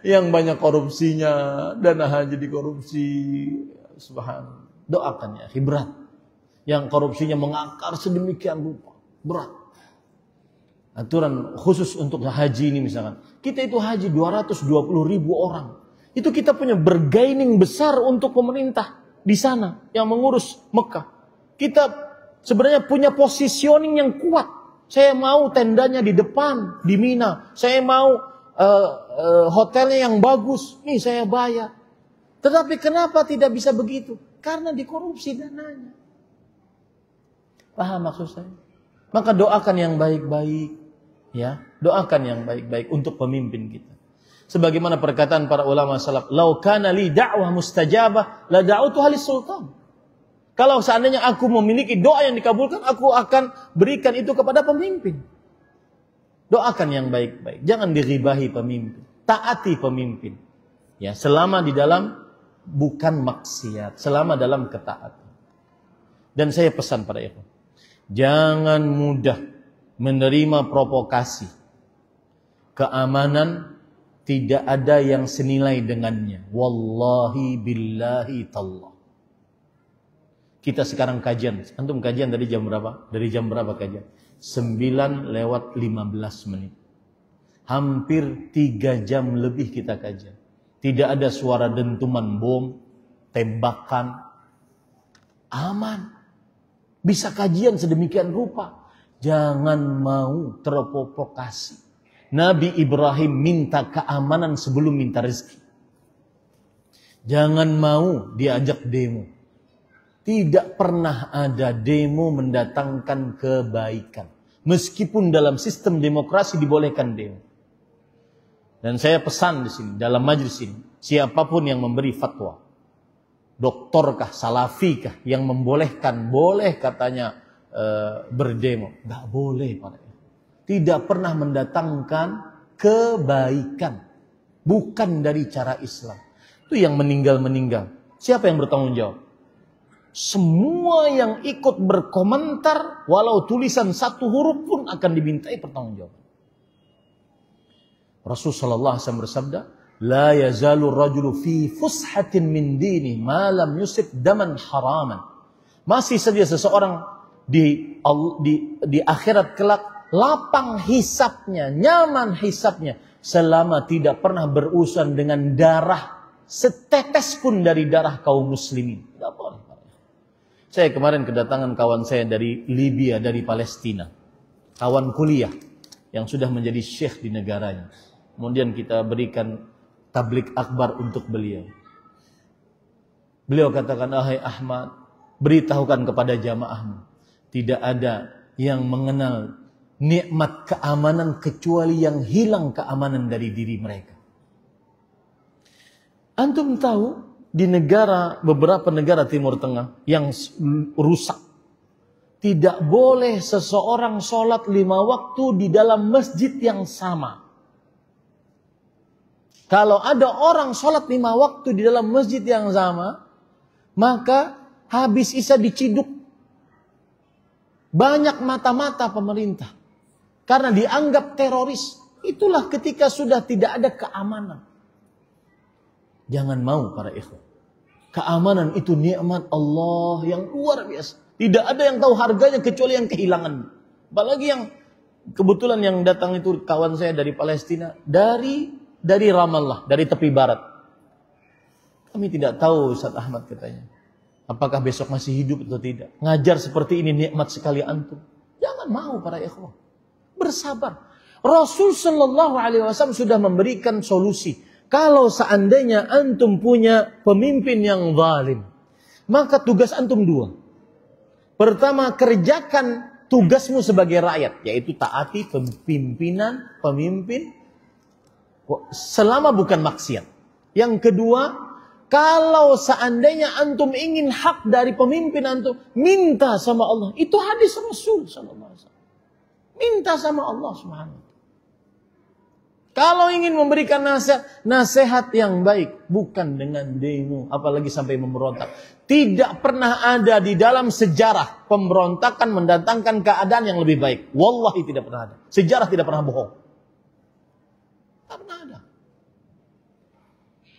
yang banyak korupsinya, dana haji dikorupsi. Subhanallah. Doakan ya akhi, berat. Yang korupsinya mengakar sedemikian rupa, berat. Aturan khusus untuk haji ini misalkan, kita itu haji 220.000 orang. Itu kita punya bargaining besar untuk pemerintah di sana yang mengurus Mekah. Kita sebenarnya punya positioning yang kuat. Saya mau tendanya di depan, di Mina. Saya mau hotelnya yang bagus. Nih saya bayar. Tetapi kenapa tidak bisa begitu? Karena dikorupsi dananya. Paham maksud saya? Maka doakan yang baik-baik, ya, doakan yang baik-baik untuk pemimpin kita. Sebagaimana perkataan para ulama salaf, "Lau kana li da'wah mustajabah la da'utuha lis-sultan." Kalau seandainya aku memiliki doa yang dikabulkan, aku akan berikan itu kepada pemimpin. Doakan yang baik-baik, jangan diribahi pemimpin, taati pemimpin. Ya, selama di dalam bukan maksiat, selama dalam ketaatan. Dan saya pesan pada ikhwan, jangan mudah menerima provokasi. Keamanan tidak ada yang senilai dengannya. Wallahi billahi tallah. Kita sekarang kajian. Antum kajian dari jam berapa? Dari jam berapa kajian? 9:15 menit. Hampir 3 jam lebih kita kajian. Tidak ada suara dentuman bom, tembakan. Aman. Bisa kajian sedemikian rupa. Jangan mau terprovokasi. Nabi Ibrahim minta keamanan sebelum minta rezeki. Jangan mau diajak demo. Tidak pernah ada demo mendatangkan kebaikan. Meskipun dalam sistem demokrasi dibolehkan demo. Dan saya pesan di sini, dalam majelis ini, siapapun yang memberi fatwa, doktorkah, salafikah, yang membolehkan, boleh katanya berdemo. Gak boleh, Pak. Tidak pernah mendatangkan kebaikan. Bukan dari cara Islam. Itu yang meninggal. Siapa yang bertanggung jawab? Semua yang ikut berkomentar, walau tulisan 1 huruf pun akan dimintai pertanggungjawaban. Rasulullah SAW bersabda, La yazalu rajulu fi fushatin min dini ma lam yusib daman haraman. Masih saja seseorang di akhirat kelak lapang hisapnya, nyaman hisapnya, selama tidak pernah berurusan dengan darah setetes pun dari darah kaum muslimin. Tidak boleh. Saya kemarin kedatangan kawan saya dari Libya, dari Palestina. Kawan kuliah yang sudah menjadi syekh di negaranya. Kemudian kita berikan tablik akbar untuk beliau. Beliau katakan, "Ahai Ahmad, beritahukan kepada jamaahmu, tidak ada yang mengenal nikmat keamanan kecuali yang hilang keamanan dari diri mereka." Antum tahu di beberapa negara Timur Tengah yang rusak, tidak boleh seseorang sholat 5 waktu di dalam masjid yang sama. Kalau ada orang sholat 5 waktu di dalam masjid yang sama, maka habis isya diciduk. Banyak mata-mata pemerintah. Karena dianggap teroris. Itulah ketika sudah tidak ada keamanan. Jangan mau para ikhwan. Keamanan itu nikmat Allah yang luar biasa. Tidak ada yang tahu harganya kecuali yang kehilangan. Apalagi yang kebetulan yang datang itu kawan saya dari Palestina. Dari Ramallah, dari tepi barat. Kami tidak tahu Ustaz Ahmad katanya. Apakah besok masih hidup atau tidak. Ngajar seperti ini nikmat sekali antum. Jangan mau para ikhwan. Bersabar. Rasul SAW sudah memberikan solusi. Kalau seandainya antum punya pemimpin yang zalim, maka tugas antum dua. Pertama, kerjakan tugasmu sebagai rakyat, yaitu taati pemimpin selama bukan maksiat. Yang kedua, kalau seandainya antum ingin hak dari pemimpin antum, minta sama Allah. Itu hadis Rasul sallallahu alaihi wasallam. Minta sama Allah Subhanahu. Kalau ingin memberikan nasihat yang baik, bukan dengan demo, apalagi sampai memberontak. Tidak pernah ada di dalam sejarah pemberontakan mendatangkan keadaan yang lebih baik. Wallahi tidak pernah ada. Sejarah tidak pernah bohong. Tidak pernah ada.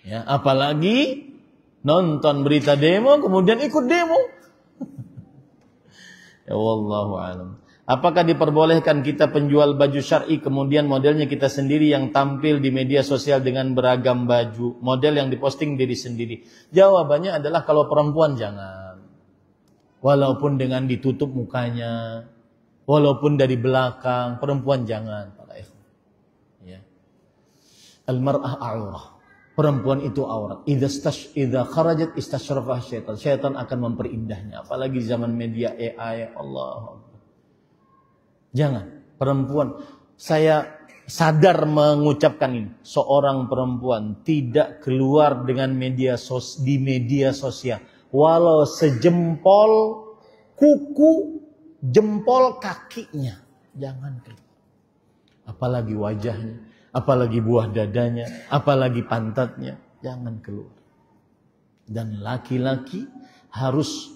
Ya, apalagi nonton berita demo, kemudian ikut demo. Ya wallahu a'lam. Apakah diperbolehkan kita penjual baju syar'i kemudian modelnya kita sendiri yang tampil di media sosial dengan beragam baju, model yang diposting diri sendiri? Jawabannya adalah kalau perempuan jangan. Walaupun dengan ditutup mukanya, walaupun dari belakang, perempuan jangan. Ya. Al-mar'ah a'urah. Perempuan itu aurat. Idza kharajat istasyrafah syaitan. Syaitan akan memperindahnya. Apalagi di zaman media AI. Allah. Jangan. Perempuan. Saya sadar mengucapkan ini. Seorang perempuan tidak keluar dengan di media sosial. Walau sejempol kuku, jempol kakinya. Jangan keluar. Apalagi wajahnya. Apalagi buah dadanya, apalagi pantatnya, jangan keluar. Dan laki-laki harus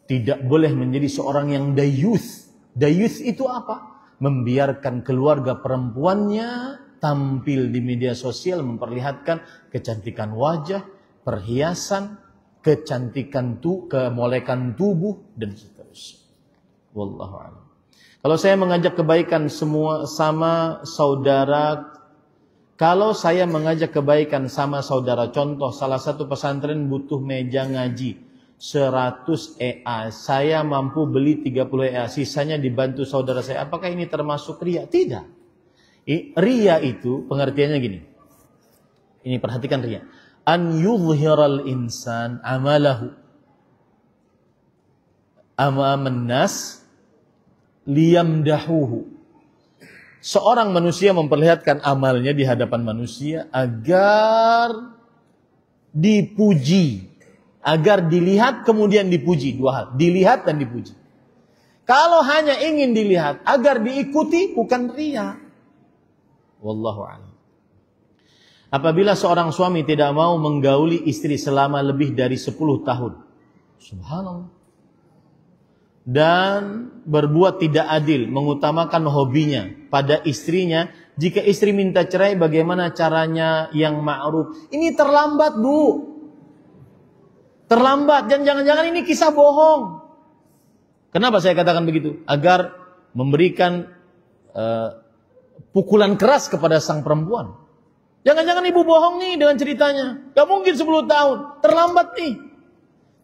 tidak boleh menjadi seorang yang dayuth. Dayuth itu apa? Membiarkan keluarga perempuannya tampil di media sosial, memperlihatkan kecantikan wajah, perhiasan, kecantikan kemolekan tubuh, dan seterusnya. Wallahu a'lam. Kalau saya mengajak kebaikan Kalau saya mengajak kebaikan sama saudara, contoh salah satu pesantren butuh meja ngaji 100 EA, saya mampu beli 30 EA, sisanya dibantu saudara saya. Apakah ini termasuk ria? Tidak. Ria itu pengertiannya gini. Ini perhatikan ria. An yudhiral insan amalahu amaman nas liyamdahuhu. Seorang manusia memperlihatkan amalnya di hadapan manusia agar dipuji. Agar dilihat kemudian dipuji. Dua hal. Dilihat dan dipuji. Kalau hanya ingin dilihat agar diikuti, bukan riya. Wallahu a'lam. Apabila seorang suami tidak mau menggauli istri selama lebih dari 10 tahun. Subhanallah. Dan berbuat tidak adil, mengutamakan hobinya pada istrinya. Jika istri minta cerai, bagaimana caranya yang ma'ruf? Ini terlambat, Bu. Terlambat. Dan jangan-jangan ini kisah bohong. Kenapa saya katakan begitu? Agar memberikan pukulan keras kepada sang perempuan. Jangan-jangan ibu bohong nih dengan ceritanya. Gak mungkin 10 tahun. Terlambat nih.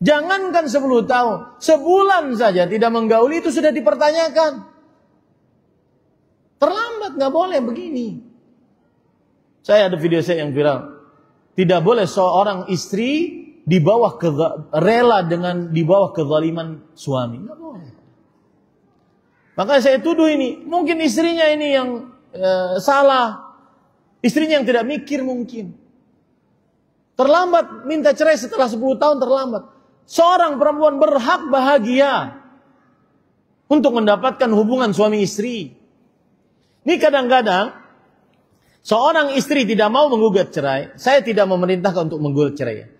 Jangankan 10 tahun, sebulan saja tidak menggauli itu sudah dipertanyakan. Terlambat, gak boleh begini. Saya ada video saya yang viral. Tidak boleh seorang istri rela dengan di bawah kezaliman suami. Gak boleh. Makanya saya tuduh ini, mungkin istrinya ini yang salah. Istrinya yang tidak mikir mungkin. Terlambat minta cerai setelah 10 tahun terlambat. Seorang perempuan berhak bahagia untuk mendapatkan hubungan suami istri. Ini kadang-kadang seorang istri tidak mau menggugat cerai. Saya tidak memerintahkan untuk menggugat cerai.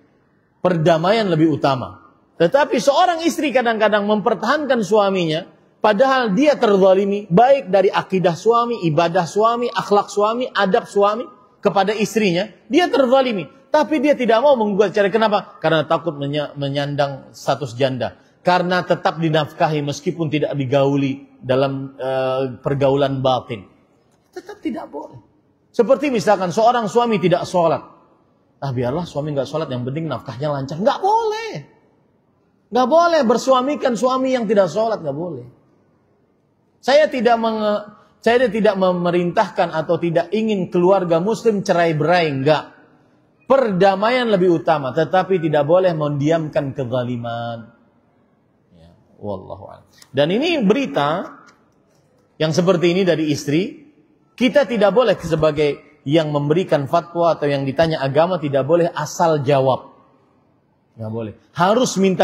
Perdamaian lebih utama. Tetapi seorang istri kadang-kadang mempertahankan suaminya, padahal dia terzalimi baik dari akidah suami, ibadah suami, akhlak suami, adab suami kepada istrinya. Dia terzalimi. Tapi dia tidak mau menggugat cerai. Kenapa? Karena takut menyandang status janda. Karena tetap dinafkahi meskipun tidak digauli dalam pergaulan batin. Tetap tidak boleh. Seperti misalkan seorang suami tidak sholat. Biarlah suami gak sholat, yang penting nafkahnya lancar. Gak boleh. Gak boleh bersuamikan suami yang tidak sholat. Gak boleh. Saya tidak memerintahkan atau tidak ingin keluarga muslim cerai-berai. Enggak. perdamaian lebih utama, tetapi tidak boleh mendiamkan kezaliman. Ya, wallahu a'lam. Dan ini berita yang seperti ini dari istri, kita tidak boleh sebagai yang memberikan fatwa atau yang ditanya agama tidak boleh asal jawab. Nggak boleh. Harus minta